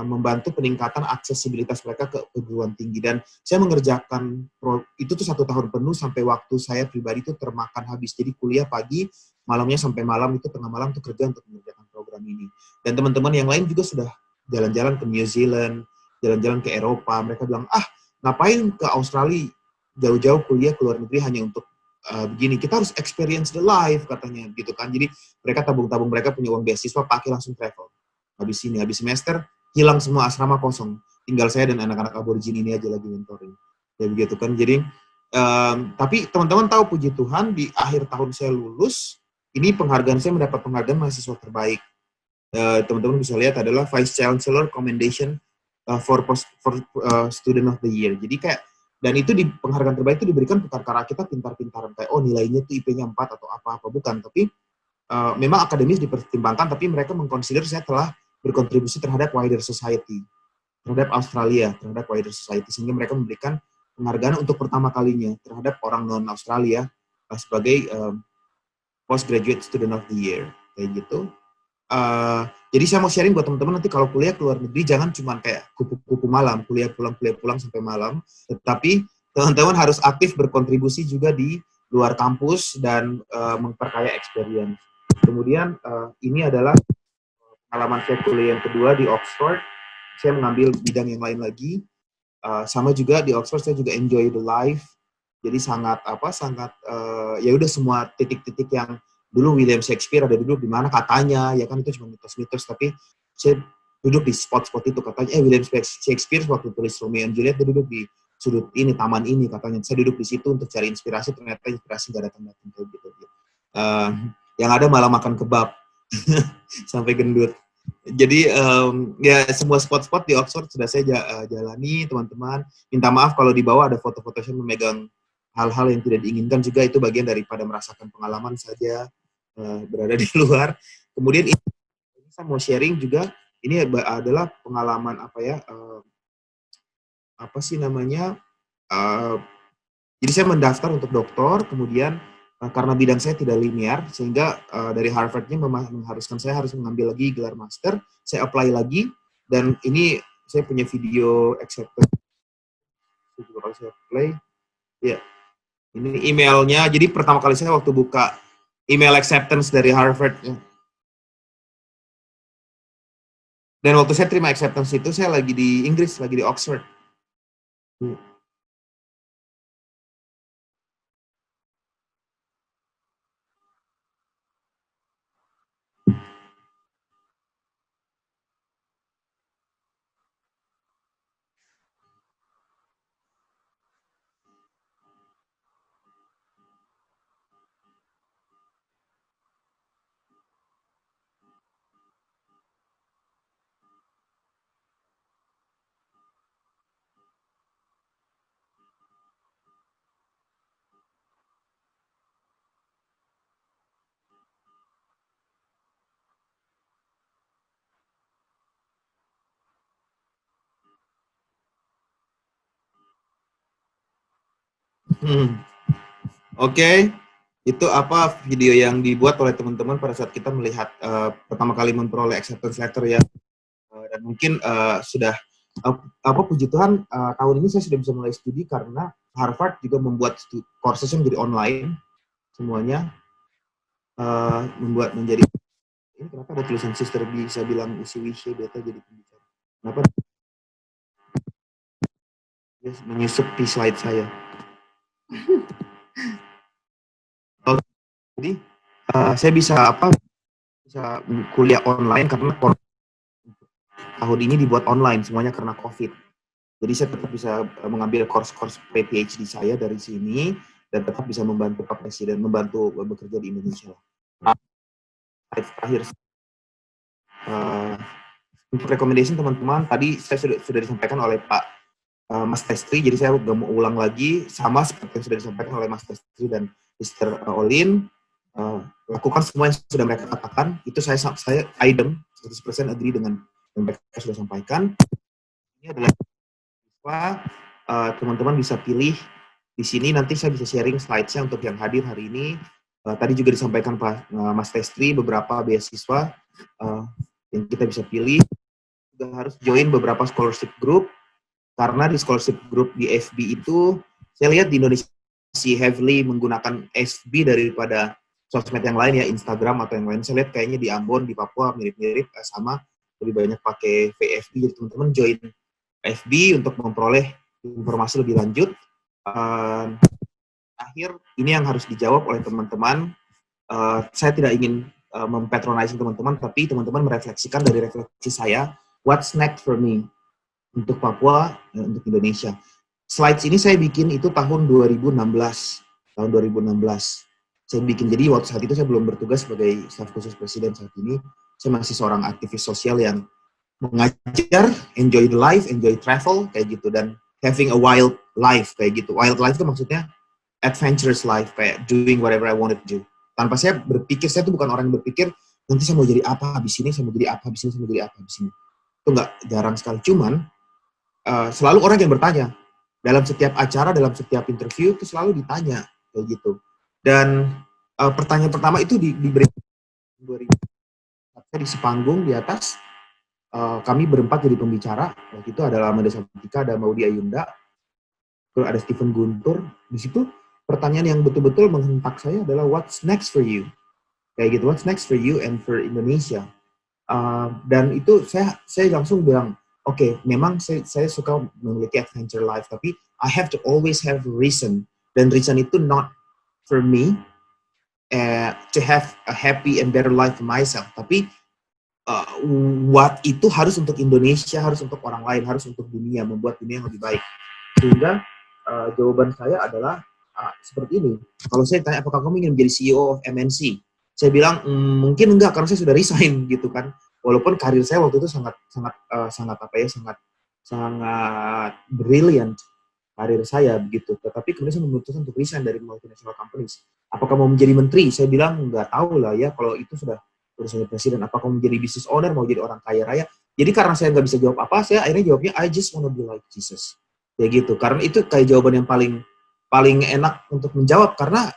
membantu peningkatan aksesibilitas mereka ke perguruan tinggi. Dan saya mengerjakan itu tuh 1 tahun penuh sampai waktu saya pribadi itu termakan habis. Jadi kuliah pagi, malamnya sampai malam, itu tengah malam tuh kerja untuk mengerjakan program ini. Dan teman-teman yang lain juga sudah jalan-jalan ke New Zealand, jalan-jalan ke Eropa. Mereka bilang, ngapain ke Australia jauh-jauh kuliah ke luar negeri hanya untuk begini, kita harus experience the life katanya gitu kan. Jadi mereka tabung-tabung, mereka punya uang beasiswa, pakai langsung travel. Habis semester hilang semua, asrama kosong, tinggal saya dan anak-anak aborigin ini aja lagi mentoring ya begitu kan. Jadi tapi teman-teman tahu, puji Tuhan di akhir tahun saya lulus, ini penghargaan, saya mendapat penghargaan mahasiswa terbaik. Teman-teman bisa lihat adalah Vice Chancellor Commendation for Student of the Year. Jadi kayak, dan itu di penghargaan terbaik itu diberikan bukan karena kita pintar-pintaran kayak nilainya tuh IP-nya 4 atau apa-apa, bukan, tapi memang akademis dipertimbangkan, tapi mereka mengconsider saya telah berkontribusi terhadap wider society, terhadap Australia, terhadap wider society, sehingga mereka memberikan penghargaan untuk pertama kalinya terhadap orang non-Australia sebagai postgraduate student of the year, kayak gitu. Jadi saya mau sharing buat teman-teman, nanti kalau kuliah ke luar negeri jangan cuma kayak kupu-kupu malam, kuliah pulang sampai malam, tetapi teman-teman harus aktif berkontribusi juga di luar kampus dan memperkaya experience. Kemudian ini adalah pengalaman saya kuliah yang kedua di Oxford. Saya mengambil bidang yang lain lagi. Sama juga di Oxford saya juga enjoy the life. Jadi sangat ya udah semua titik-titik yang dulu William Shakespeare ada duduk di mana katanya, ya kan itu cuma mitos-mitos, tapi saya duduk di spot-spot itu katanya. William Shakespeare waktu tulis Romeo and Juliet dia duduk di sudut ini, taman ini katanya. Saya duduk di situ untuk cari inspirasi, ternyata inspirasi nggak datang-datang kayak gitu. Yang ada malah makan kebab sampai gendut. Jadi ya semua spot-spot di Oxford sudah saya jalani, teman-teman. Minta maaf kalau di bawah ada foto-foto saya memegang hal-hal yang tidak diinginkan, juga itu bagian daripada merasakan pengalaman saja berada di luar. Kemudian ini saya mau sharing juga, ini adalah pengalaman jadi saya mendaftar untuk doktor, kemudian karena bidang saya tidak linear, sehingga dari Harvard-nya mengharuskan saya harus mengambil lagi gelar master. Saya apply lagi, dan ini saya punya video acceptance. Kalau saya play, ya, ini emailnya. Jadi pertama kali saya waktu buka email acceptance dari Harvard, dan waktu saya terima acceptance itu, saya lagi di Inggris, lagi di Oxford. Oke. Itu video yang dibuat oleh teman-teman pada saat kita melihat pertama kali memperoleh acceptance letter ya. Dan mungkin sudah puji Tuhan tahun ini saya sudah bisa mulai studi karena Harvard juga membuat courses yang menjadi online semuanya, membuat menjadi ini. Kenapa ada tulisan sister bisa bilang isi wishy beta jadi pembicara? Kenapa dia menyusup di slide saya? Jadi saya bisa kuliah online karena tahun ini dibuat online semuanya karena COVID. Jadi saya tetap bisa mengambil course-course pre-PhD saya dari sini dan tetap bisa membantu Pak Presiden, membantu bekerja di Indonesia. Terakhir, untuk recommendation teman-teman, tadi saya sudah disampaikan oleh Pak Mas Testri, jadi saya nggak mau ulang lagi, sama seperti yang sudah disampaikan oleh Mas Testri dan Mr. Olin. Lakukan semua yang sudah mereka katakan, itu saya idem 100% agree dengan yang mereka sudah sampaikan. Ini adalah teman-teman bisa pilih di sini. Nanti saya bisa sharing slide-nya untuk yang hadir hari ini. Tadi juga disampaikan Pak Mas Testri beberapa beasiswa yang kita bisa pilih. Juga harus join beberapa scholarship group, karena di scholarship group di FB itu saya lihat di Indonesia masih heavily menggunakan FB daripada sosmed yang lain ya, Instagram atau yang lain. Saya lihat kayaknya di Ambon, di Papua mirip-mirip sama, lebih banyak pakai VFB. Jadi teman-teman join FB untuk memperoleh informasi lebih lanjut. Akhir ini yang harus dijawab oleh teman-teman. Saya tidak ingin mempatronizing teman-teman, tapi teman-teman merefleksikan dari refleksi saya, what's next for me untuk Papua dan untuk Indonesia. Slides ini saya bikin itu tahun 2016. Saya bikin, jadi waktu saat itu saya belum bertugas sebagai staf khusus presiden saat ini. Saya masih seorang aktivis sosial yang mengajar, enjoy the life, enjoy travel, kayak gitu, dan having a wild life, kayak gitu. Wild life itu maksudnya adventurous life, kayak doing whatever I wanted to do. Tanpa saya berpikir, saya tuh bukan orang yang berpikir, nanti saya mau jadi apa habis ini, saya mau jadi apa habis ini, saya mau jadi apa habis ini. Itu nggak, jarang sekali. Cuman, selalu orang yang bertanya, dalam setiap acara, dalam setiap interview, itu selalu ditanya, kayak gitu. Dan pertanyaan pertama itu diberi 2000, di sepanggung di atas, kami berempat jadi pembicara. Waktu itu ada Lamanda Saputika, ada Maudi Ayunda, terus ada Stephen Guntur. Di situ pertanyaan yang betul-betul menghentak saya adalah what's next for you? Kayak gitu, what's next for you and for Indonesia? Dan itu saya langsung bilang, oke, memang saya suka memiliki adventure life, tapi I have to always have reason. Dan reason itu not for me to have a happy and better life for myself, tapi what itu harus untuk Indonesia, harus untuk orang lain, harus untuk dunia, membuat dunia yang lebih baik. Sehingga jawaban saya adalah seperti ini. Kalau saya tanya apakah kamu ingin menjadi CEO of MNC, saya bilang mungkin enggak, karena saya sudah resign gitu kan. Walaupun karir saya waktu itu sangat brilliant karir saya begitu. Tetapi kemudian saya memutuskan untuk resign dari multinational companies. Apakah mau menjadi menteri? Saya bilang nggak tahu lah ya, kalau itu sudah urusannya presiden. Apakah mau menjadi business owner, mau jadi orang kaya raya? Jadi karena saya nggak bisa jawab apa, saya akhirnya jawabnya I just wanna be like Jesus. Ya gitu. Karena itu kayak jawaban yang paling enak untuk menjawab, karena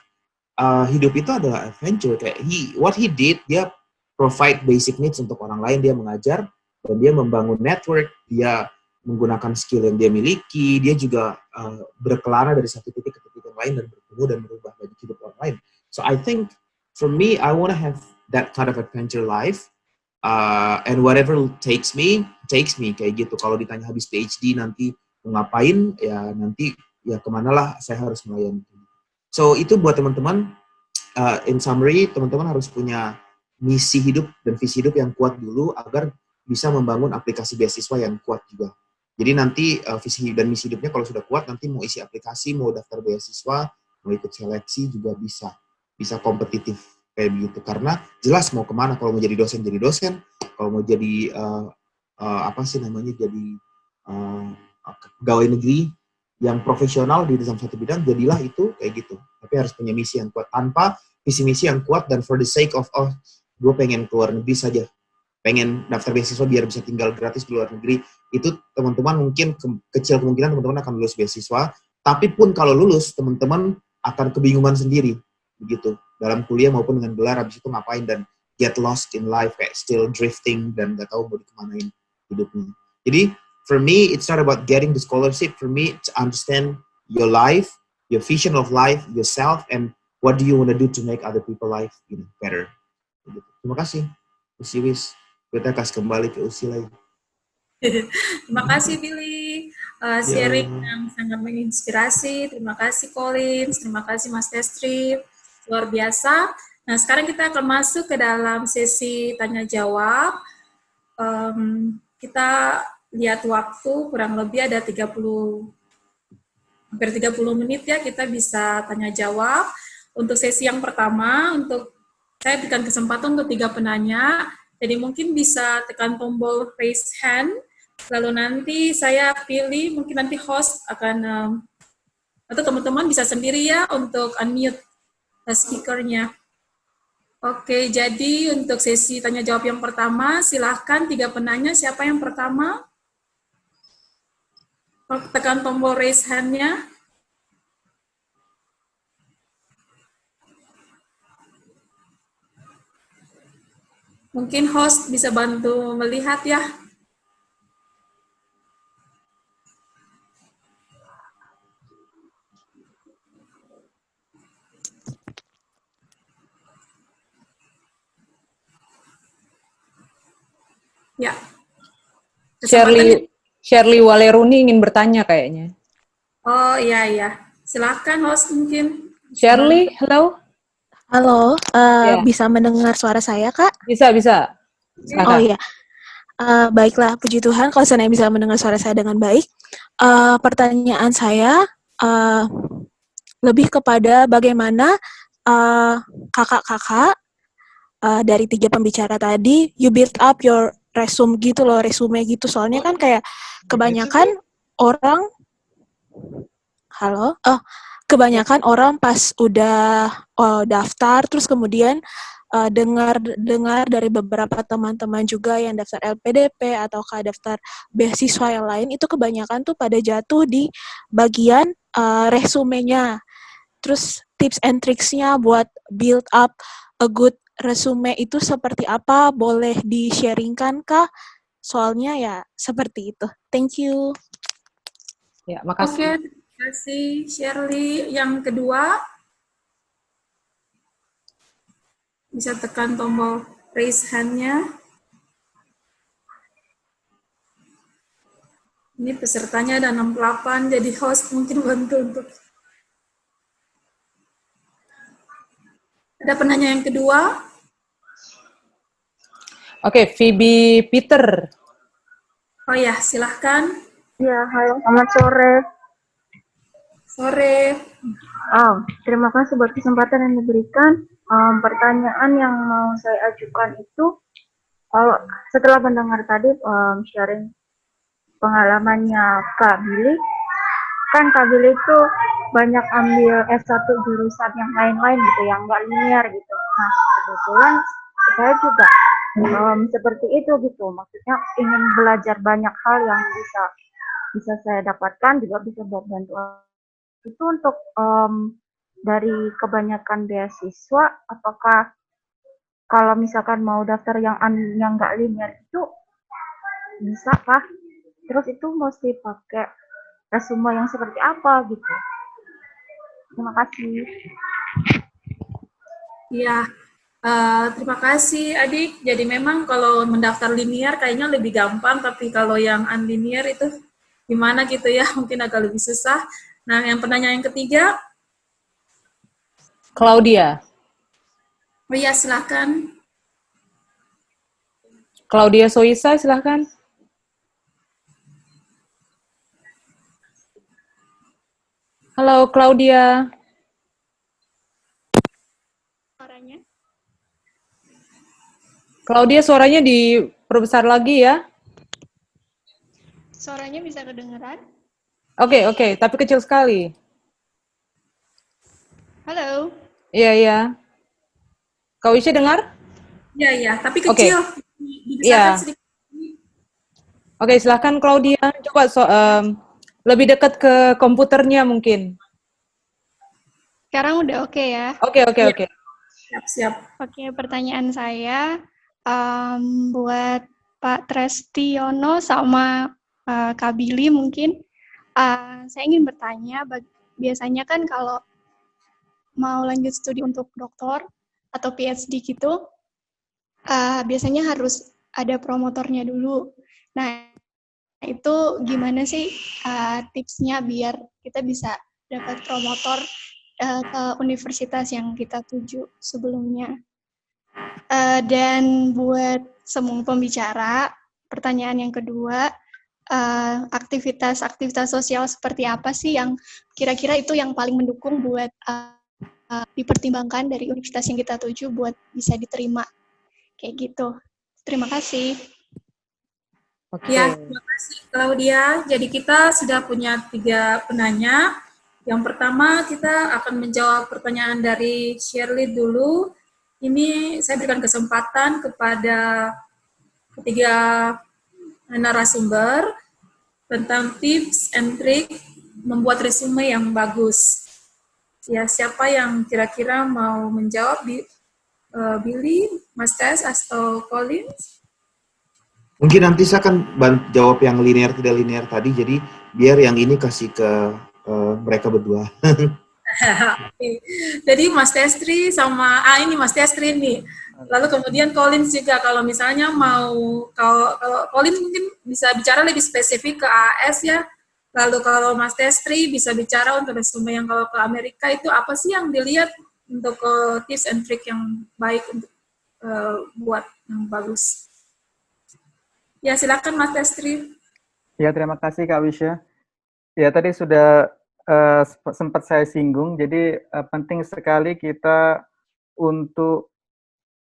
hidup itu adalah adventure. Kayak what he did, dia provide basic needs untuk orang lain, dia mengajar, dan dia membangun network, dia menggunakan skill yang dia miliki, dia juga berkelana dari satu titik ke titik yang lain dan bertemu dan merubah banyak hidup orang lain. So I think for me, I want to have that kind of adventure life, and whatever takes me kayak gitu. Kalau ditanya habis PhD nanti mau ngapain, ya nanti ya kemana lah saya harus melayani. So itu buat teman-teman, in summary, teman-teman harus punya misi hidup dan visi hidup yang kuat dulu agar bisa membangun aplikasi beasiswa yang kuat juga. Jadi nanti visi dan misi hidupnya kalau sudah kuat, nanti mau isi aplikasi, mau daftar beasiswa, mau ikut seleksi juga bisa kompetitif kayak begitu. Karena jelas mau kemana, kalau mau jadi dosen, kalau mau jadi jadi pegawai negeri yang profesional di dalam satu bidang, jadilah itu kayak gitu. Tapi harus punya misi yang kuat. Tanpa visi misi yang kuat dan for the sake of gue pengen keluar negeri saja, pengen daftar beasiswa biar bisa tinggal gratis di luar negeri, itu teman-teman mungkin kecil kemungkinan teman-teman akan lulus beasiswa. Tapi pun kalau lulus, teman-teman akan kebingungan sendiri begitu dalam kuliah maupun dengan gelar, habis itu ngapain dan get lost in life, kayak still drifting dan nggak tahu mau dikemanain hidupnya. Jadi for me, it's not about getting the scholarship. For me, to understand your life, your vision of life, yourself, and what do you want to do to make other people life better. Terima kasih. Usiwis. Kita kasih kembali ke Usi lagi. Terima kasih Billy, sharing yang sangat menginspirasi. Terima kasih Collins, terima kasih Mas Testri, luar biasa. Nah sekarang kita akan masuk ke dalam sesi tanya jawab. Kita lihat waktu, kurang lebih ada hampir 30 menit ya, kita bisa tanya jawab. Untuk sesi yang pertama, saya berikan kesempatan untuk 3 penanya, jadi mungkin bisa tekan tombol raise hand, lalu nanti saya pilih, mungkin nanti host akan, atau teman-teman bisa sendiri ya untuk unmute speaker-nya. Oke, jadi untuk sesi tanya jawab yang pertama, silahkan 3 penanya, siapa yang pertama? Tekan tombol raise hand-nya. Mungkin host bisa bantu melihat ya. Ya. Shirley Waleruni ingin bertanya kayaknya. Oh iya. Silakan host mungkin. Shirley, halo. Halo, Ya. bisa mendengar suara saya, Kak? Bisa. Oh Silakan. iya, baiklah, puji Tuhan kalau saya bisa mendengar suara saya dengan baik. Pertanyaan saya lebih kepada bagaimana kakak-kakak dari 3 pembicara tadi, you build up your resume gitu loh, resume gitu. Soalnya kan kayak kebanyakan orang, kebanyakan orang pas udah daftar, terus kemudian dengar dari beberapa teman-teman juga yang daftar LPDP atau daftar beasiswa yang lain, itu kebanyakan tuh pada jatuh di bagian resumenya. Terus tips and tricks-nya buat build up a good resume itu seperti apa? Boleh di-sharingkan kah? Soalnya ya seperti itu. Thank you. Ya, makasih. Oke, terima kasih Shirley. Yang kedua, bisa tekan tombol raise hand-nya. Ini pesertanya ada 68, jadi host mungkin bantu untuk. Ada penanya yang kedua? Oke, Phoebe Peter. Oh ya, silahkan. Ya, halo, selamat sore. Sore. Terima kasih buat kesempatan yang diberikan. Pertanyaan yang mau saya ajukan itu, setelah mendengar tadi sharing pengalamannya Kak Billy, kan Kak Billy itu banyak ambil S1 jurusan yang lain-lain gitu, yang nggak linear gitu. Nah, kebetulan saya juga seperti itu gitu, maksudnya ingin belajar banyak hal yang bisa saya dapatkan, juga bisa buat bantu itu untuk dari kebanyakan beasiswa. Apakah kalau misalkan mau daftar yang nggak linear itu bisa kah? Terus itu mesti pakai resume yang seperti apa gitu? Terima kasih. Ya, terima kasih Adik. Jadi memang kalau mendaftar linear kayaknya lebih gampang, tapi kalau yang unlinear itu gimana gitu ya, mungkin agak lebih susah. Nah, yang penanya yang ketiga. Claudia. Oh iya, silakan. Claudia Soisa, silakan. Halo, Claudia. Suaranya? Claudia, suaranya diperbesar lagi ya. Suaranya bisa kedengeran? Oke, tapi kecil sekali. Halo? Iya. Kak Wisya dengar? Iya, tapi kecil. Iya. Oke, silakan Claudia. Coba lebih dekat ke komputernya mungkin. Sekarang udah oke ya? Oke. Siap. Oke, pertanyaan saya buat Pak Trestiono sama Kak Billy mungkin. Saya ingin bertanya, biasanya kan kalau mau lanjut studi untuk doktor atau PhD gitu, biasanya harus ada promotornya dulu. Nah, itu gimana sih tipsnya biar kita bisa dapat promotor ke universitas yang kita tuju sebelumnya? Dan buat semua pembicara, pertanyaan yang kedua, aktivitas sosial seperti apa sih yang kira-kira itu yang paling mendukung buat dipertimbangkan dari universitas yang kita tuju buat bisa diterima? Kayak gitu. Terima kasih. Oke. Ya, terima kasih Claudia. Jadi kita sudah punya 3 penanya. Yang pertama kita akan menjawab pertanyaan dari Shirley dulu. Ini saya berikan kesempatan kepada ketiga narasumber. tentang tips and trick membuat resume yang bagus. Ya, siapa yang kira-kira mau menjawab? Billy, Mas Tes, atau Collins? Mungkin nanti saya akan jawab yang linear tidak linear tadi, jadi biar yang ini kasih ke mereka berdua. Jadi Mas Testri sama ini Mas Testri nih. Lalu kemudian Collins juga, kalau misalnya mau, kalau Collins mungkin bisa bicara lebih spesifik ke AS ya. Lalu kalau Mas Testri bisa bicara untuk resume yang kalau ke Amerika itu apa sih yang dilihat untuk tips and trick yang baik untuk buat yang bagus. Ya, silakan Mas Testri. Ya, terima kasih Kak Wisya. Ya, tadi sudah sempat saya singgung, jadi penting sekali kita untuk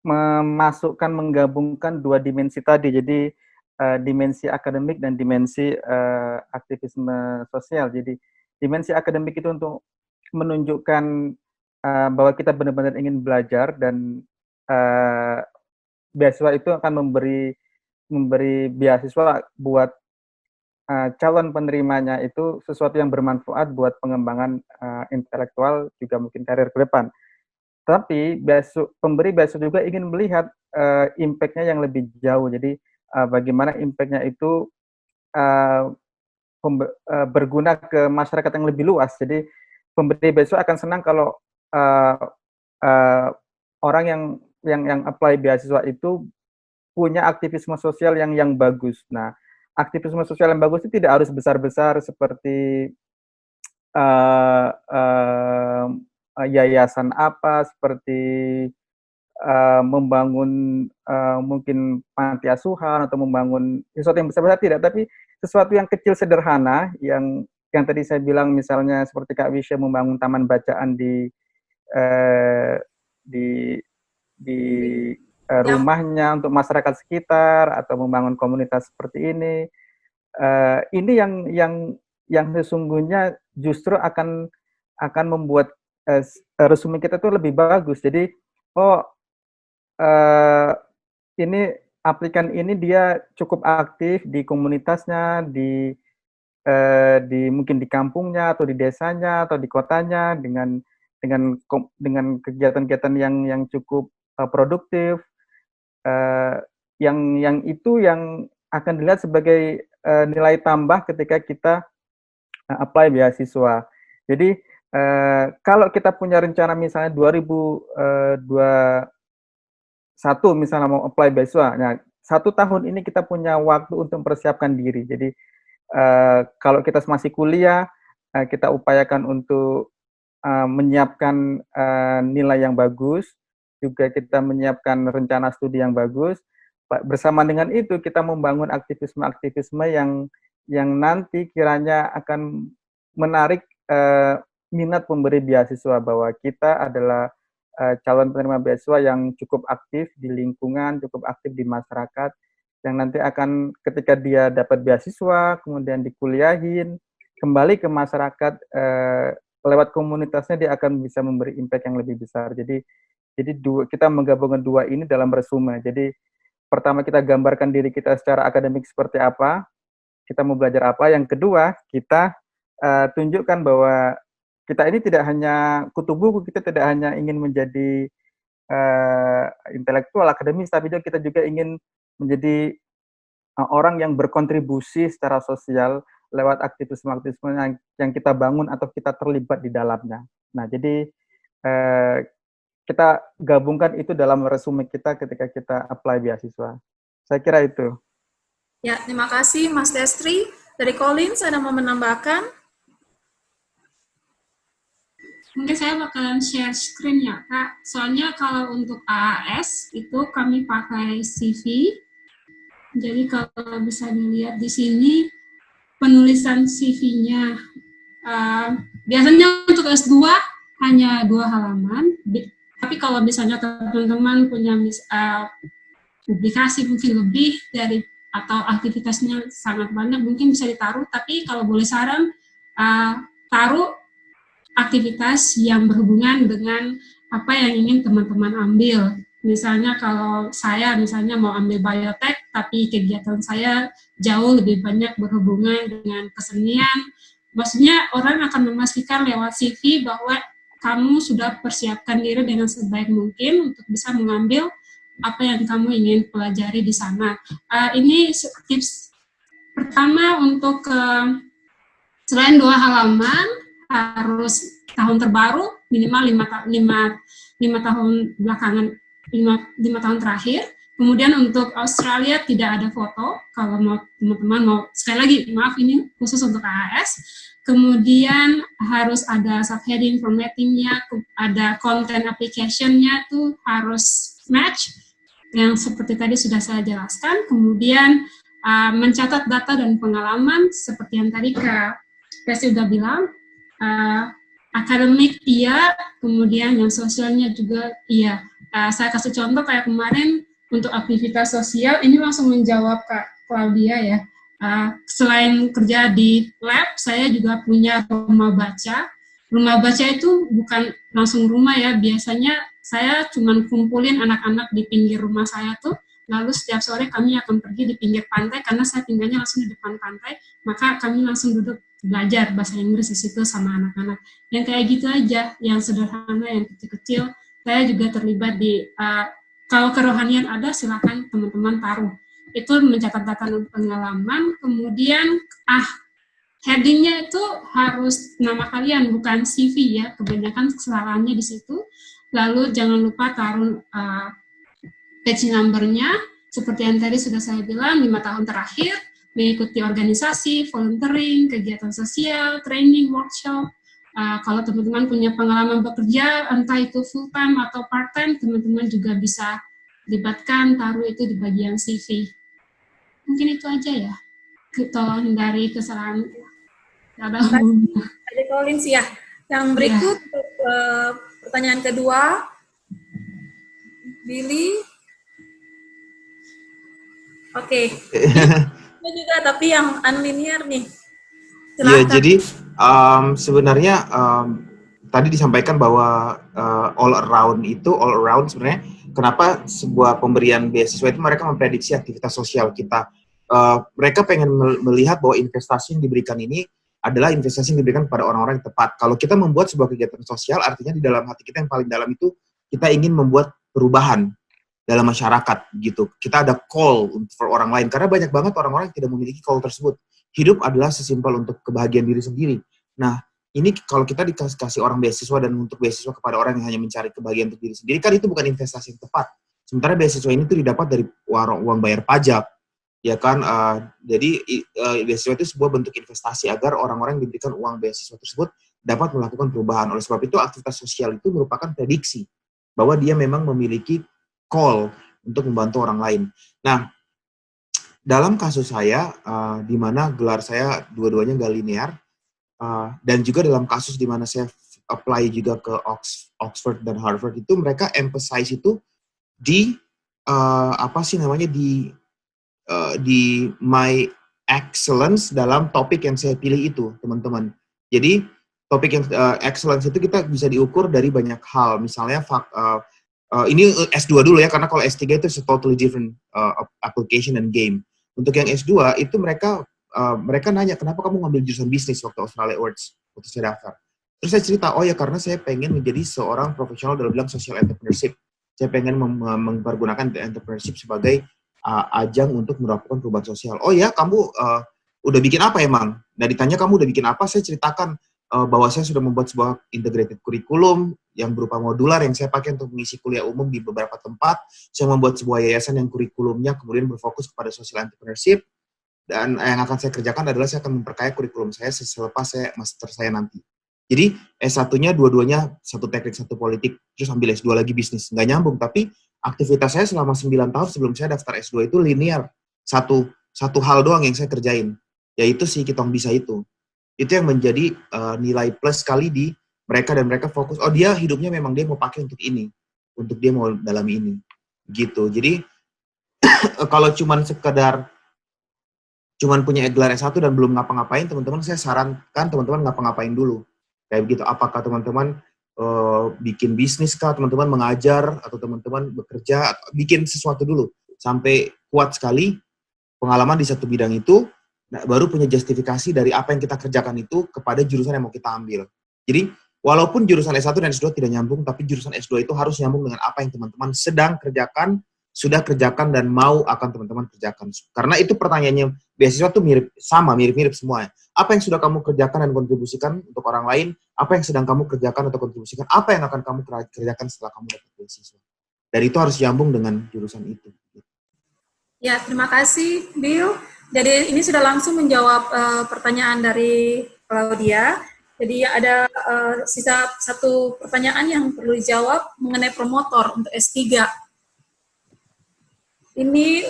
menggabungkan dua dimensi tadi, jadi dimensi akademik dan dimensi aktivisme sosial. Jadi dimensi akademik itu untuk menunjukkan bahwa kita benar-benar ingin belajar, dan beasiswa itu akan memberi beasiswa buat calon penerimanya itu sesuatu yang bermanfaat buat pengembangan intelektual, juga mungkin karir ke depan. Tapi pemberi beasiswa juga ingin melihat impact-nya yang lebih jauh. Jadi bagaimana impact-nya itu berguna ke masyarakat yang lebih luas. Jadi pemberi beasiswa akan senang kalau orang yang apply beasiswa itu punya aktivisme sosial yang bagus. Nah, aktivisme sosial yang bagus itu tidak harus besar-besar seperti yayasan apa, seperti membangun mungkin panti asuhan atau membangun sesuatu yang besar-besar, tidak, tapi sesuatu yang kecil sederhana yang tadi saya bilang, misalnya seperti Kak Wisya membangun taman bacaan di rumahnya untuk masyarakat sekitar, atau membangun komunitas seperti ini. Ini yang sesungguhnya justru akan membuat resume kita tuh lebih bagus. Jadi ini aplikan ini dia cukup aktif di komunitasnya, di mungkin di kampungnya atau di desanya atau di kotanya, dengan kegiatan-kegiatan yang cukup produktif. Yang itu yang akan dilihat sebagai nilai tambah ketika kita apply beasiswa. Jadi kalau kita punya rencana misalnya 2021 misalnya mau apply beasiswa, nah 1 tahun ini kita punya waktu untuk mempersiapkan diri. Jadi kalau kita masih kuliah, kita upayakan untuk menyiapkan nilai yang bagus, juga kita menyiapkan rencana studi yang bagus. Bersama dengan itu kita membangun aktivisme yang nanti kiranya akan menarik minat pemberi beasiswa, bahwa kita adalah calon penerima beasiswa yang cukup aktif di lingkungan, cukup aktif di masyarakat, yang nanti akan ketika dia dapat beasiswa, kemudian dikuliahin, kembali ke masyarakat, lewat komunitasnya dia akan bisa memberi impact yang lebih besar. Jadi kita menggabungkan dua ini dalam resume. Jadi pertama kita gambarkan diri kita secara akademik seperti apa, kita mau belajar apa. Yang kedua, kita tunjukkan bahwa kita ini tidak hanya kutu buku, kita tidak hanya ingin menjadi intelektual akademis, tapi kita juga ingin menjadi orang yang berkontribusi secara sosial lewat aktivisme-aktivisme yang kita bangun atau kita terlibat di dalamnya. Nah, jadi kita gabungkan itu dalam resume kita ketika kita apply beasiswa. Saya kira itu. Ya, terima kasih Mas Destri. Dari Collins, ada mau menambahkan? Mungkin saya bakalan share screen ya, Kak. Soalnya kalau untuk AAS itu kami pakai CV. Jadi kalau bisa dilihat di sini penulisan CV-nya. Biasanya untuk S2 hanya 2 halaman. Tapi kalau misalnya teman-teman punya publikasi mungkin lebih dari atau aktivitasnya sangat banyak, mungkin bisa ditaruh. Tapi kalau boleh saran, taruh aktivitas yang berhubungan dengan apa yang ingin teman-teman ambil. Misalnya kalau saya misalnya mau ambil biotek, tapi kegiatan saya jauh lebih banyak berhubungan dengan kesenian, maksudnya orang akan memastikan lewat CV bahwa kamu sudah persiapkan diri dengan sebaik mungkin untuk bisa mengambil apa yang kamu ingin pelajari di sana. Ini tips pertama untuk selain 2 halaman, harus tahun terbaru, minimal 5 tahun belakangan, 5 tahun terakhir. Kemudian untuk Australia tidak ada foto, kalau mau teman-teman mau, sekali lagi maaf ini khusus untuk AAS. Kemudian harus ada subheading formattingnya, ada content application-nya tuh harus match, yang seperti tadi sudah saya jelaskan. Kemudian mencatat data dan pengalaman, seperti yang tadi Kak Resi sudah bilang, akademik iya, kemudian yang sosialnya juga iya. Saya kasih contoh kayak kemarin untuk aktivitas sosial, ini langsung menjawab Kak Claudia ya. Selain kerja di lab, saya juga punya rumah baca. Rumah baca itu bukan langsung rumah ya, biasanya saya cuma kumpulin anak-anak di pinggir rumah saya tuh, lalu setiap sore kami akan pergi di pinggir pantai, karena saya tinggalnya langsung di depan pantai, maka kami langsung duduk belajar bahasa Inggris di situ sama anak-anak. Yang kayak gitu aja, yang sederhana, yang kecil-kecil. Saya juga terlibat di, kalau kerohanian ada, silakan teman-teman taruh. Itu mencatat data dan pengalaman, kemudian headingnya itu harus nama kalian, bukan CV ya, kebanyakan kesalahannya di situ. Lalu jangan lupa taruh page number-nya, seperti yang tadi sudah saya bilang, 5 tahun terakhir, mengikuti organisasi, volunteering, kegiatan sosial, training, workshop. Kalau teman-teman punya pengalaman bekerja, entah itu full-time atau part-time, teman-teman juga bisa libatkan, taruh itu di bagian CV. Mungkin itu aja ya, tolong hindari kesalahan. Tadi Collins ya. Yang berikut untuk pertanyaan kedua, Billy. Oke. Ini juga tapi yang unlinear nih. Iya, jadi sebenarnya tadi disampaikan bahwa all around sebenarnya kenapa sebuah pemberian beasiswa itu mereka memprediksi aktivitas sosial kita. Mereka pengen melihat bahwa investasi yang diberikan ini adalah investasi yang diberikan kepada orang-orang yang tepat. Kalau kita membuat sebuah kegiatan sosial, artinya di dalam hati kita yang paling dalam itu kita ingin membuat perubahan dalam masyarakat gitu. Kita ada call for orang lain, karena banyak banget orang-orang yang tidak memiliki call tersebut. Hidup adalah sesimpel untuk kebahagiaan diri sendiri. Nah, ini kalau kita dikasih orang beasiswa dan untuk beasiswa kepada orang yang hanya mencari kebahagiaan untuk diri sendiri, kan itu bukan investasi yang tepat. Sementara beasiswa ini tuh didapat dari uang bayar pajak, ya kan? Jadi beasiswa itu sebuah bentuk investasi agar orang-orang yang diberikan uang beasiswa tersebut dapat melakukan perubahan. Oleh sebab itu, aktivitas sosial itu merupakan prediksi bahwa dia memang memiliki call untuk membantu orang lain. Nah, dalam kasus saya, di mana gelar saya dua-duanya nggak linear, dan juga dalam kasus di mana saya apply juga ke Oxford dan Harvard, itu mereka emphasize itu di di my excellence dalam topik yang saya pilih itu, teman-teman. Jadi topik yang excellence itu kita bisa diukur dari banyak hal. Misalnya ini S2 dulu ya, karena kalau S3 itu totally different application and game. Untuk yang S2 itu mereka nanya, kenapa kamu ngambil jurusan bisnis waktu Australia Awards, waktu saya daftar. Terus saya cerita, oh ya karena saya pengen menjadi seorang profesional dalam bidang social entrepreneurship. Saya pengen mempergunakan entrepreneurship sebagai ajang untuk melakukan perubahan sosial. Oh ya, kamu udah bikin apa emang? Nah ditanya kamu udah bikin apa, saya ceritakan bahwa saya sudah membuat sebuah integrated curriculum yang berupa modular yang saya pakai untuk mengisi kuliah umum di beberapa tempat. Saya membuat sebuah yayasan yang kurikulumnya kemudian berfokus kepada social entrepreneurship, dan yang akan saya kerjakan adalah saya akan memperkaya kurikulum saya selepas saya master saya nanti. Jadi S1-nya dua-duanya satu teknik, satu politik, terus ambil S2 lagi bisnis. Nggak nyambung, tapi aktivitas saya selama 9 tahun sebelum saya daftar S2 itu linear. Satu hal doang yang saya kerjain, yaitu si Kitong Bisa itu. Itu yang menjadi nilai plus sekali di mereka, dan mereka fokus, oh dia hidupnya memang dia mau pakai untuk ini, untuk dia mau dalami ini. Gitu. Jadi kalau cuman punya gelar S1 dan belum ngapa-ngapain, teman-teman saya sarankan teman-teman ngapa-ngapain dulu. Kayak begitu, apakah teman-teman bikin bisnis kah, teman-teman mengajar, atau teman-teman bekerja, atau bikin sesuatu dulu. Sampai kuat sekali pengalaman di satu bidang itu, baru punya justifikasi dari apa yang kita kerjakan itu kepada jurusan yang mau kita ambil. Jadi, walaupun jurusan S1 dan S2 tidak nyambung, tapi jurusan S2 itu harus nyambung dengan apa yang teman-teman sedang kerjakan, sudah kerjakan, dan mau akan teman-teman kerjakan. Karena itu pertanyaannya, beasiswa tuh mirip-mirip semua. Apa yang sudah kamu kerjakan dan kontribusikan untuk orang lain, apa yang sedang kamu kerjakan atau kontribusikan, apa yang akan kamu kerjakan setelah kamu dapat beasiswa. Dan itu harus nyambung dengan jurusan itu. Ya, terima kasih, Bill. Jadi ini sudah langsung menjawab pertanyaan dari Claudia. Jadi ada sisa satu pertanyaan yang perlu dijawab mengenai promotor untuk S3. Ini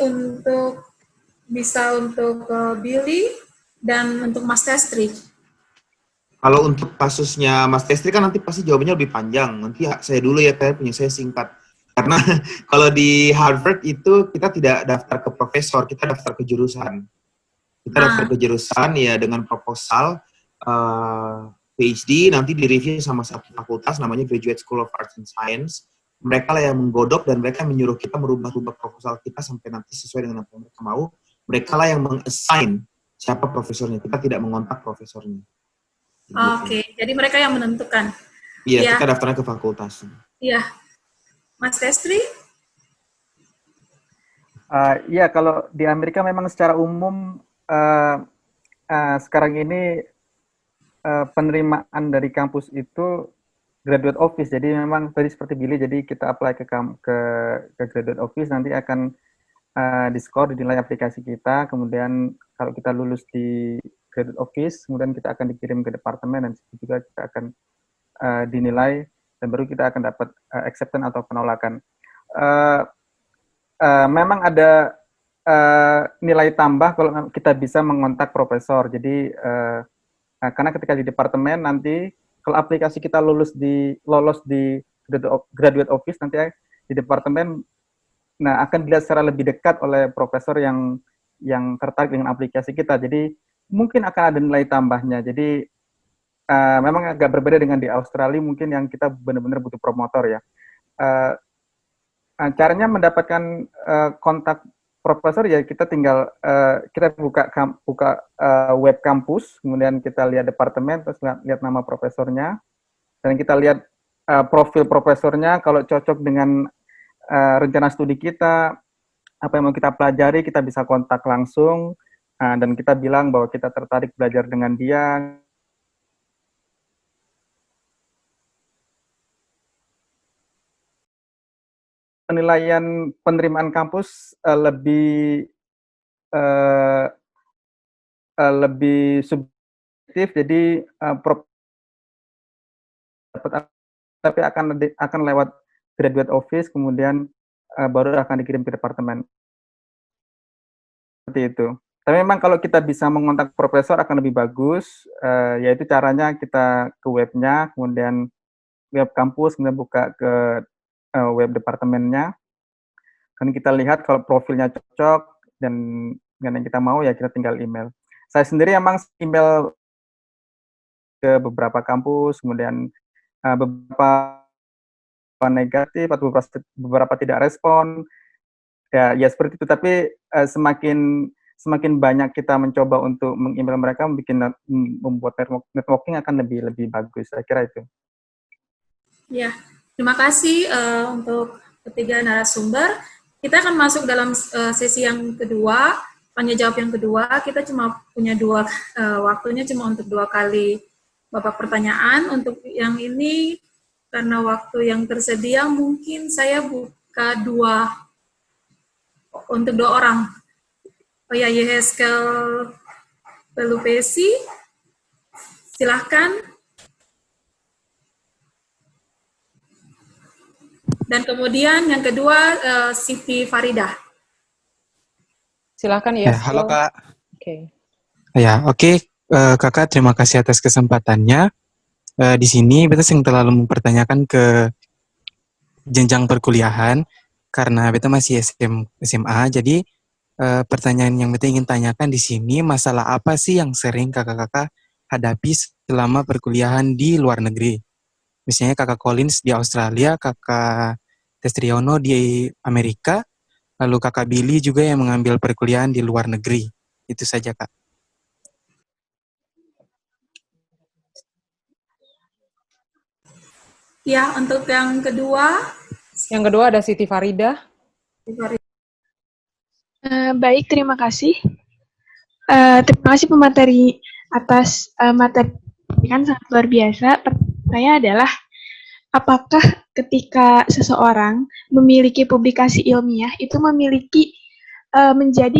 bisa untuk Billy dan untuk Mas Testri. Kalau untuk kasusnya Mas Testri kan nanti pasti jawabannya lebih panjang. Nanti saya dulu ya, punya saya singkat. Karena kalau di Harvard itu kita tidak daftar ke profesor, kita daftar ke jurusan. Kita daftar ke jurusan ya dengan proposal PhD, nanti direview sama satu fakultas namanya Graduate School of Arts and Science. Mereka lah yang menggodok dan mereka menyuruh kita merubah-rubah proposal kita sampai nanti sesuai dengan apa yang mereka mau. Mereka lah yang meng-assign siapa profesornya. Kita tidak mengontak profesornya. Oke, jadi mereka yang menentukan. Iya, kita daftarnya ke fakultas. Iya. Mas Testri? Iya, kalau di Amerika memang secara umum sekarang ini penerimaan dari kampus itu graduate office. Jadi memang tadi seperti Billy, jadi kita apply ke graduate office, nanti akan di-score, dinilai aplikasi kita, kemudian kalau kita lulus di graduate office, kemudian kita akan dikirim ke departemen, dan situ juga kita akan dinilai, dan baru kita akan dapat acceptance atau penolakan. Memang ada nilai tambah kalau kita bisa mengontak profesor. Jadi karena ketika di departemen nanti kalau aplikasi kita lolos di graduate office, nanti di departemen akan dilihat secara lebih dekat oleh profesor yang tertarik dengan aplikasi kita. Jadi mungkin akan ada nilai tambahnya. Jadi memang agak berbeda dengan di Australia, mungkin yang kita benar-benar butuh promotor ya. Caranya mendapatkan kontak profesor ya kita tinggal kita buka web kampus, kemudian kita lihat departemen, terus lihat nama profesornya, dan kita lihat profil profesornya. Kalau cocok dengan rencana studi kita, apa yang mau kita pelajari, kita bisa kontak langsung dan kita bilang bahwa kita tertarik belajar dengan dia. Penilaian penerimaan kampus lebih subjektif, jadi tapi akan lewat graduate office, kemudian baru akan dikirim ke departemen. Seperti itu. Tapi memang kalau kita bisa mengontak profesor akan lebih bagus, yaitu caranya kita ke webnya, kemudian web kampus, kemudian buka ke web departemennya, kan kita lihat kalau profilnya cocok dan dengan yang kita mau, ya kita tinggal email. Saya sendiri emang email ke beberapa kampus, kemudian beberapa negatif atau beberapa tidak respon, ya seperti itu. Tapi semakin banyak kita mencoba untuk meng-email mereka, membuat networking akan lebih bagus. Saya kira itu. Ya. Terima kasih untuk ketiga narasumber. Kita akan masuk dalam sesi yang kedua, tanya jawab yang kedua. Kita cuma punya waktunya cuma untuk 2 kali Bapak pertanyaan. Untuk yang ini, karena waktu yang tersedia, mungkin saya buka untuk 2 orang. Yeheskel Pelupesi, silahkan. Dan kemudian yang kedua, Siti Faridah. Silakan ya. Halo Kak. Oke. Ya, oke. Kakak, terima kasih atas kesempatannya. Di sini beta yang terlalu mempertanyakan ke jenjang perkuliahan, karena beta masih SMA. Jadi pertanyaan yang beta ingin tanyakan di sini, masalah apa sih yang sering kakak-kakak hadapi selama perkuliahan di luar negeri? Misalnya kakak Collins di Australia, kakak Testriono di Amerika, lalu kakak Billy juga yang mengambil perkuliahan di luar negeri. Itu saja, Kak. Ya, untuk yang kedua. Yang kedua ada Siti Farida. Baik, terima kasih. Terima kasih pemateri atas materi kan sangat luar biasa. Pertanyaan saya adalah, apakah ketika seseorang memiliki publikasi ilmiah itu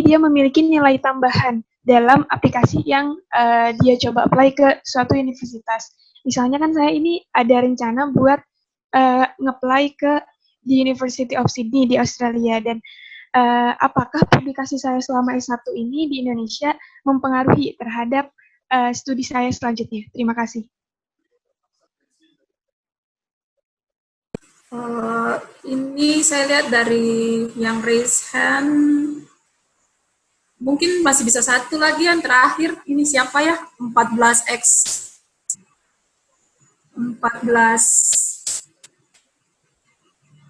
dia memiliki nilai tambahan dalam aplikasi yang dia coba apply ke suatu universitas. Misalnya kan saya ini ada rencana buat nge-apply ke di University of Sydney di Australia, dan apakah publikasi saya selama S1 ini di Indonesia mempengaruhi terhadap studi saya selanjutnya? Terima kasih. Ini saya lihat dari yang raise hand, mungkin masih bisa satu lagi yang terakhir. Ini siapa ya? 14X. 14.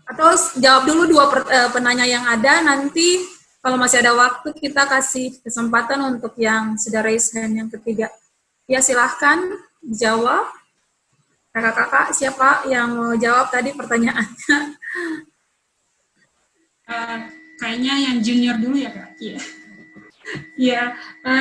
Atau jawab dulu dua penanya yang ada, nanti kalau masih ada waktu kita kasih kesempatan untuk yang sudah raise hand yang ketiga. Ya, silahkan dijawab. Kakak-kakak, siapa yang mau jawab tadi pertanyaannya? Kayaknya yang junior dulu ya, Kak. Iya. Ya,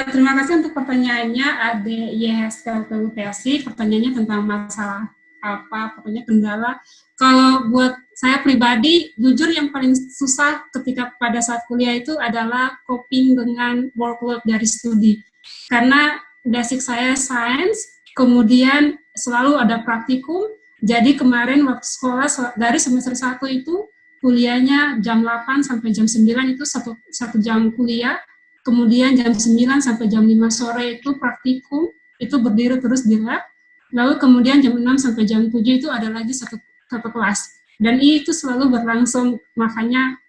terima kasih untuk pertanyaannya. Ada YSKPUPSI, pertanyaannya tentang masalah apa, pokoknya kendala. Kalau buat saya pribadi, jujur yang paling susah ketika pada saat kuliah itu adalah coping dengan workload dari studi. Karena basic saya science, kemudian selalu ada praktikum. Jadi kemarin waktu sekolah dari semester 1 itu kuliahnya jam 8 sampai jam 9 itu satu jam kuliah. Kemudian jam 9 sampai jam 5 sore itu praktikum, itu berdiri terus di lab. Lalu kemudian jam 6 sampai jam 7 itu ada lagi satu kelas. Dan itu selalu berlangsung, makanya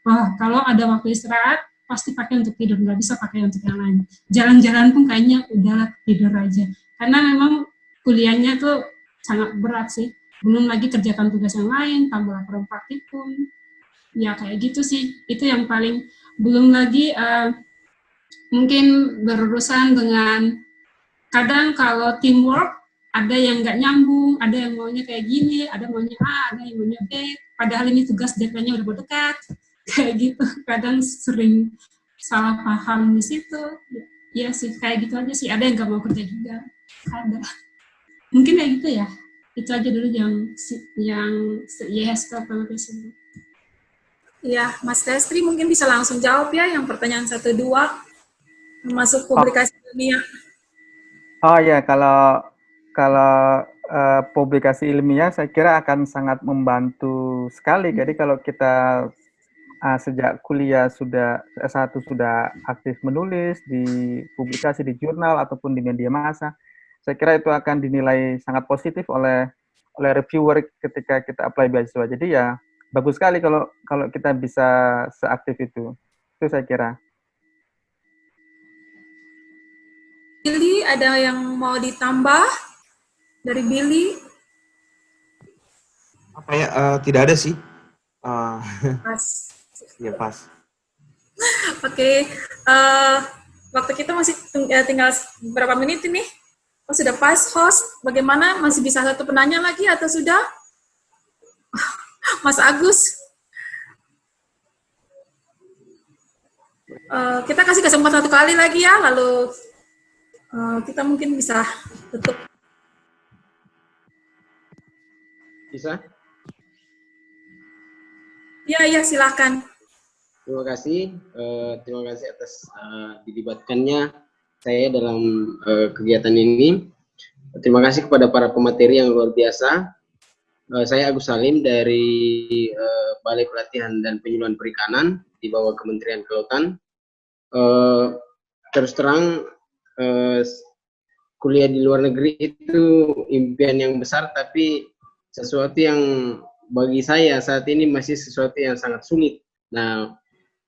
kalau ada waktu istirahat, pasti pakai untuk tidur, nggak bisa pakai untuk yang lain. Jalan-jalan pun kayaknya udah tidur aja. Karena memang kuliahnya tuh sangat berat sih. Belum lagi kerjakan tugas yang lain, tambah laporan praktikum. Ya kayak gitu sih, itu yang paling. Belum lagi mungkin berurusan dengan, kadang kalau teamwork, ada yang nggak nyambung, ada yang maunya kayak gini, ada maunya A, ada yang maunya B, padahal ini tugas deadline-nya udah berdekat, kayak gitu. Kadang sering salah paham di situ. Ya sih, kayak gitu aja sih. Ada yang nggak mau kerja juga, ada. Mungkin kayak gitu ya. Itu aja dulu yang yes kalau itu. Ya, Mas Destri mungkin bisa langsung jawab ya yang pertanyaan 1-2 masuk publikasi ilmiah. Oh ya, kalau publikasi ilmiah saya kira akan sangat membantu sekali. Jadi kalau kita sejak kuliah S1 sudah aktif menulis di publikasi di jurnal ataupun di media massa, saya kira itu akan dinilai sangat positif oleh reviewer ketika kita apply beasiswa. Jadi ya bagus sekali kalau kita bisa seaktif itu. Itu saya kira. Billy, ada yang mau ditambah dari Billy? Apa ya? Tidak ada sih. Pas. Ya pas. Oke. Waktu kita masih tinggal berapa menit ini? Oh, sudah pas, host. Bagaimana? Masih bisa satu penanya lagi atau sudah? Mas Agus. Kita kasih kesempatan satu kali lagi ya, lalu kita mungkin bisa tutup. Bisa? Ya, silakan. Terima kasih atas dilibatkannya saya dalam kegiatan ini. Terima kasih kepada para pemateri yang luar biasa. Saya Agus Salim dari Balai Pelatihan dan Penyuluhan Perikanan di bawah Kementerian Kelautan. Terus terang, kuliah di luar negeri itu impian yang besar, tapi sesuatu yang bagi saya saat ini masih sesuatu yang sangat sulit. Nah,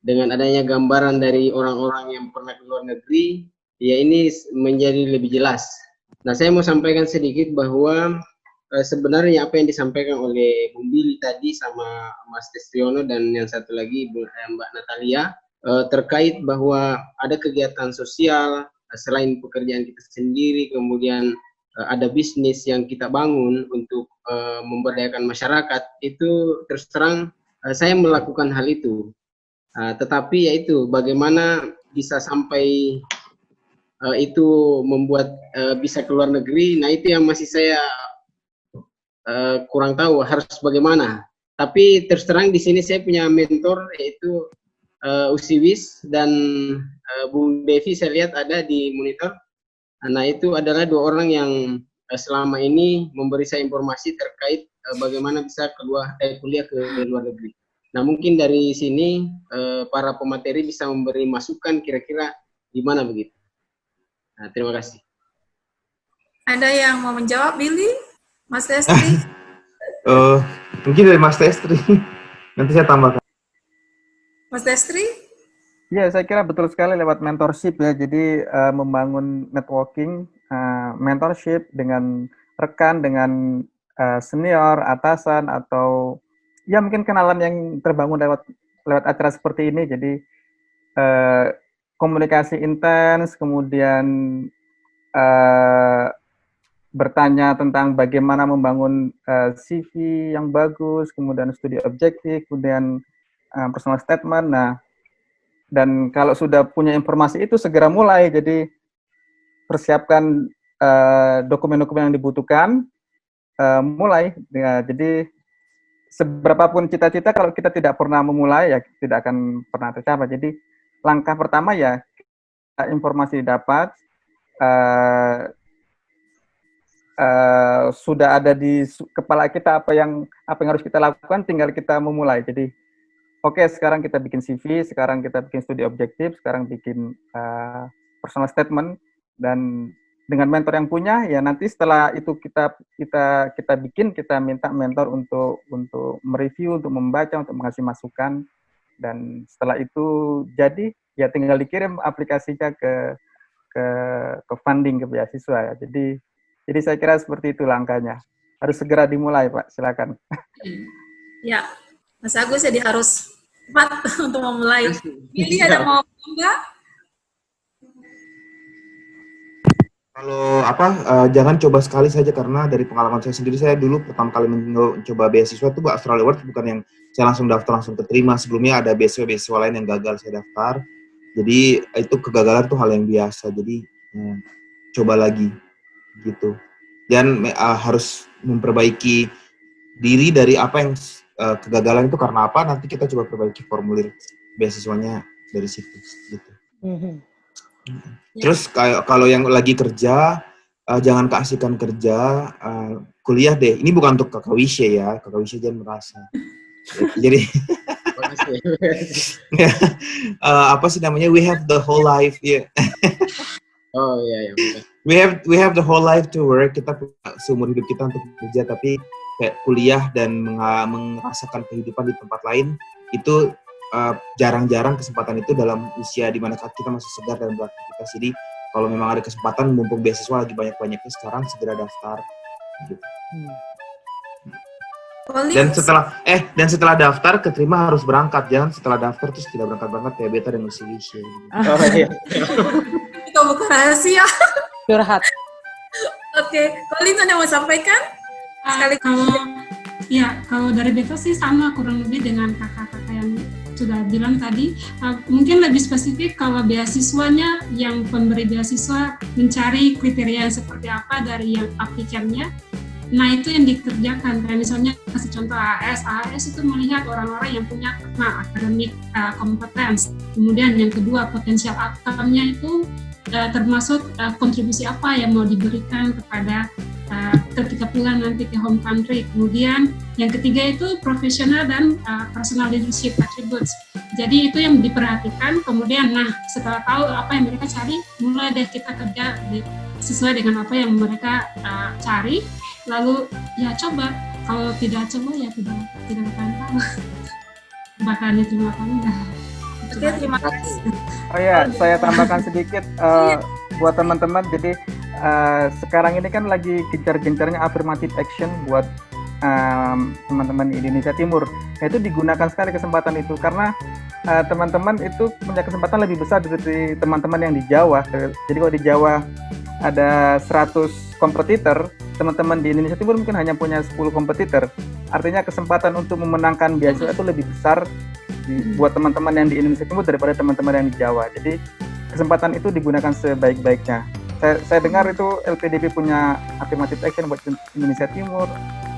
dengan adanya gambaran dari orang-orang yang pernah ke luar negeri, ya ini menjadi lebih jelas. Nah, saya mau sampaikan sedikit bahwa sebenarnya apa yang disampaikan oleh Bung Billy tadi sama Mas Testiono dan yang satu lagi Mbak Natalia terkait bahwa ada kegiatan sosial selain pekerjaan kita sendiri, kemudian ada bisnis yang kita bangun untuk memberdayakan masyarakat, itu terus terang saya melakukan hal itu. Tetapi yaitu bagaimana bisa sampai itu membuat bisa keluar negeri, nah itu yang masih saya kurang tahu harus bagaimana. Tapi terus terang di sini saya punya mentor yaitu Usiwis dan Bung Devi, saya lihat ada di monitor. Nah itu adalah dua orang yang selama ini memberi saya informasi terkait bagaimana bisa kuliah ke luar negeri. Nah mungkin dari sini para pemateri bisa memberi masukan kira-kira gimana begitu. Nah, terima kasih. Ada yang mau menjawab, Billy? Mas Destri? Mungkin dari Mas Destri. Nanti saya tambahkan. Mas Destri? Ya, saya kira betul sekali lewat mentorship ya. Jadi membangun networking, mentorship dengan rekan, dengan senior, atasan, atau ya mungkin kenalan yang terbangun lewat acara seperti ini. Jadi komunikasi intens, kemudian bertanya tentang bagaimana membangun CV yang bagus, kemudian studi objektif, kemudian personal statement. Nah, dan kalau sudah punya informasi itu segera mulai. Jadi persiapkan dokumen-dokumen yang dibutuhkan, mulai. Ya, jadi seberapapun cita-cita, kalau kita tidak pernah memulai, ya tidak akan pernah tercapai. Jadi langkah pertama ya informasi dapat, sudah ada di kepala kita apa yang harus kita lakukan, tinggal kita memulai. Jadi oke, sekarang kita bikin CV, sekarang kita bikin studi objektif, sekarang bikin personal statement, dan dengan mentor yang punya, ya nanti setelah itu kita bikin, kita minta mentor untuk mereview, untuk membaca, untuk mengasih masukan, dan setelah itu jadi ya tinggal dikirim aplikasinya ke funding, ke beasiswa ya. Jadi saya kira seperti itu langkahnya. Harus segera dimulai, Pak. Silakan. Ya, Mas Agus jadi harus cepat untuk memulai. Billy ada mau tambah? Kalau jangan coba sekali saja, karena dari pengalaman saya sendiri, saya dulu pertama kali mencoba beasiswa itu Australia Award, bukan yang saya langsung daftar langsung keterima. Sebelumnya ada beasiswa lain yang gagal saya daftar. Jadi itu kegagalan tuh hal yang biasa. Jadi coba lagi gitu. Dan harus memperbaiki diri dari apa yang kegagalan itu karena apa. Nanti kita coba perbaiki formulir beasiswanya dari situ gitu. Terus kalau yang lagi kerja, jangan keasikan kerja, kuliah deh. Ini bukan untuk Kakak Wisya ya, Kakak Wisya jangan merasa. Jadi apa sih namanya? We have the whole life, ya. Oh iya. We have the whole life to work. Kita seumur hidup kita untuk bekerja, tapi kayak kuliah dan merasakan kehidupan di tempat lain itu jarang-jarang kesempatan itu dalam usia di mana kita masih segar dan beraktivitas. Jadi kalau memang ada kesempatan, mumpung beasiswa lagi banyak-banyaknya sekarang, segera daftar. Gitu. Dan setelah daftar keterima harus berangkat. Jangan setelah daftar terus tidak berangkat kayak beta dan Usiwis. Oh iya. Itu bukan rahasia. Curhat. Oke, Colin ada mau sampaikan? Kalau dari beta sih sama kurang lebih dengan kakak-kakak yang sudah bilang tadi. Mungkin lebih spesifik kalau beasiswanya, yang pemberi beasiswa mencari kriteria seperti apa dari yang aplikannya. Nah itu yang dikerjakan. Kayak misalnya kasih contoh AAS itu melihat orang-orang yang punya academic competence. Kemudian yang kedua, potensial outcome-nya itu termasuk kontribusi apa yang mau diberikan kepada ketika pulang nanti ke home country. Kemudian yang ketiga itu profesional dan personal leadership attributes. Jadi itu yang diperhatikan. Kemudian setelah tahu apa yang mereka cari, mulai deh kita kerja sesuai dengan apa yang mereka cari. Lalu ya coba, kalau tidak coba ya tidak akan tahu bakal diterima apa enggak. Oke, terima kasih. Oh ya, saya tambahkan sedikit buat teman-teman. Jadi sekarang ini kan lagi gencar-gencarnya affirmative action buat teman-teman di Indonesia Timur. Nah, itu digunakan sekali kesempatan itu karena teman-teman itu punya kesempatan lebih besar dari teman-teman yang di Jawa. Jadi kalau di Jawa ada 100 kompetitor, teman-teman di Indonesia Timur mungkin hanya punya 10 kompetitor. Artinya kesempatan untuk memenangkan beasiswa itu lebih besar buat teman-teman yang di Indonesia Timur daripada teman-teman yang di Jawa. Jadi kesempatan itu digunakan sebaik-baiknya. Saya dengar itu LPDP punya affirmative action buat Indonesia Timur,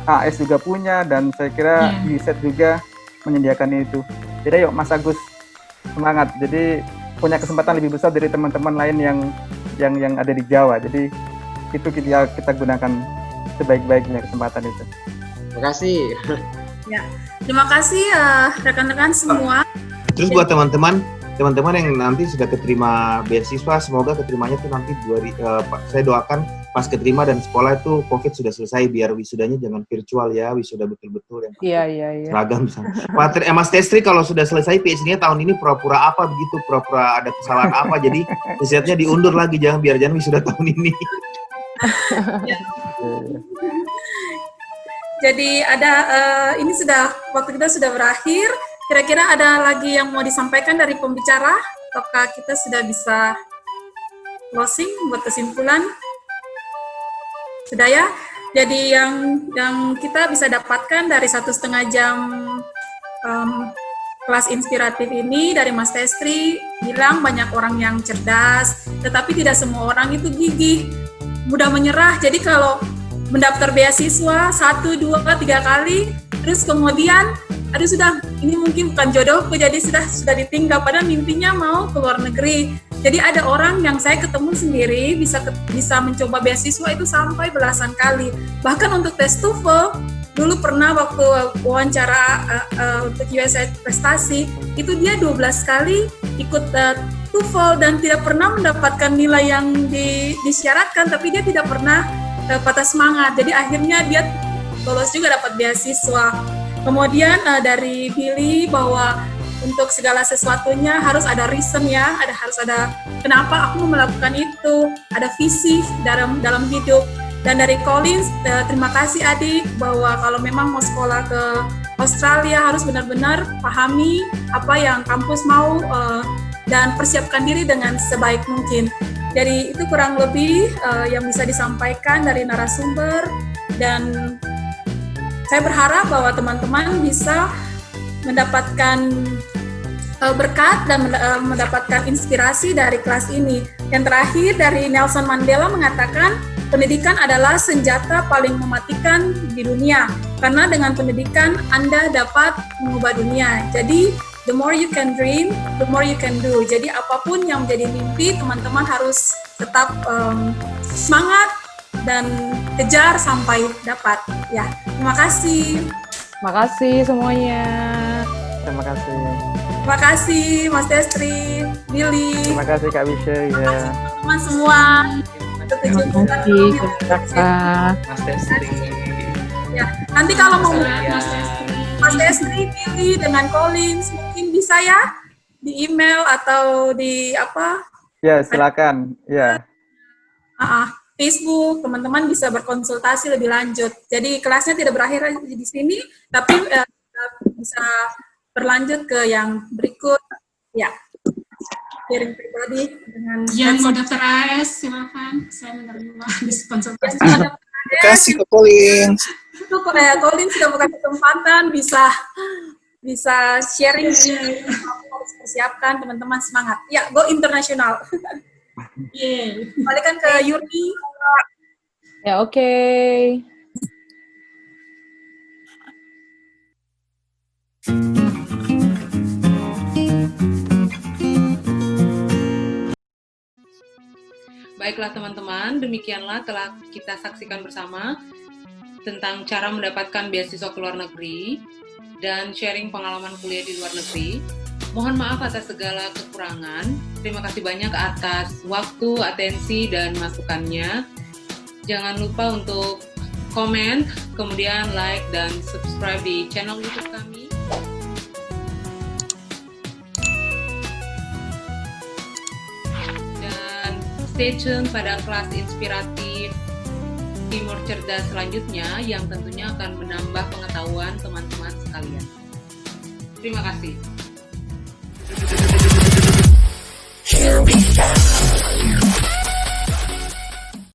AS juga punya, dan saya kira USET juga menyediakan itu. Jadi yuk Mas Agus, semangat. Jadi punya kesempatan lebih besar dari teman-teman lain yang ada di Jawa. Jadi itu kita gunakan sebaik-baiknya kesempatan itu. Terima kasih. Ya, terima kasih rekan-rekan semua. Terus buat teman-teman yang nanti sudah keterima beasiswa, semoga keterimanya itu nanti saya doakan pas keterima dan sekolah itu COVID sudah selesai, biar wisudanya jangan virtual ya, wisuda betul-betul yang seragam misalnya. Mas Testri kalau sudah selesai PhD-nya tahun ini pura-pura apa begitu, pura-pura ada kesalahan apa, jadi risetnya diundur lagi, jangan wisuda tahun ini. Jadi ini waktu kita sudah berakhir. Kira-kira ada lagi yang mau disampaikan dari pembicara? Apakah kita sudah bisa closing buat kesimpulan? Sudah ya? Jadi yang kita bisa dapatkan dari 1,5 jam kelas inspiratif ini dari Mas Testri, bilang banyak orang yang cerdas, tetapi tidak semua orang itu gigih, mudah menyerah. Jadi kalau mendaftar beasiswa 1, 2, 3 kali, terus kemudian aduh sudah, ini mungkin bukan jodohku, jadi sudah ditinggal, padahal mimpinya mau ke luar negeri. Jadi ada orang yang saya ketemu sendiri bisa mencoba beasiswa itu sampai belasan kali. Bahkan untuk tes TOEFL, dulu pernah waktu wawancara untuk USAID prestasi, itu dia 12 kali ikut TOEFL dan tidak pernah mendapatkan nilai yang disyaratkan, tapi dia tidak pernah patah semangat. Jadi akhirnya dia lolos juga dapat beasiswa. Kemudian dari Billy bahwa untuk segala sesuatunya harus ada reason ya, harus ada kenapa aku mau melakukan itu, ada visi dalam hidup. Dan dari Collins, terima kasih adik bahwa kalau memang mau sekolah ke Australia harus benar-benar pahami apa yang kampus mau dan persiapkan diri dengan sebaik mungkin. Jadi itu kurang lebih yang bisa disampaikan dari narasumber, dan saya berharap bahwa teman-teman bisa mendapatkan berkat dan mendapatkan inspirasi dari kelas ini. Yang terakhir dari Nelson Mandela mengatakan, pendidikan adalah senjata paling mematikan di dunia, karena dengan pendidikan Anda dapat mengubah dunia. Jadi the more you can dream, the more you can do. Jadi apapun yang menjadi mimpi, teman-teman harus tetap semangat dan kejar sampai dapat. Ya, terima kasih. Terima kasih semuanya. Terima kasih. Terima kasih Mas Testri, Billy. Terima kasih Kak Wisha. Ya. Teman-teman semua. Terima kasih Kakak. Mas Testri. Ya, nanti kalau mau Mas Testri, Billy dengan Collins mungkin bisa ya di email atau di apa? Ya, silakan. Ya. Facebook, teman-teman bisa berkonsultasi lebih lanjut. Jadi kelasnya tidak berakhir di sini, tapi bisa berlanjut ke yang berikut. Ya, sharing pribadi dengan. Yang mau daftar AS, silakan. Saya menerima konsultasi. Terima kasih ke Collins. Itu Collins sudah bukan kesempatan bisa sharing. Harus persiapkan, teman-teman semangat. Ya, go internasional. Balikan ke Yurni. Ya, oke. Baiklah teman-teman, demikianlah telah kita saksikan bersama tentang cara mendapatkan beasiswa ke luar negeri dan sharing pengalaman kuliah di luar negeri. Mohon maaf atas segala kekurangan. Terima kasih banyak atas waktu, atensi, dan masukannya. Jangan lupa untuk komen, kemudian like, dan subscribe di channel YouTube kami. Dan stay tune pada kelas inspiratif Timur Cerdas selanjutnya yang tentunya akan menambah pengetahuan teman-teman sekalian. Terima kasih.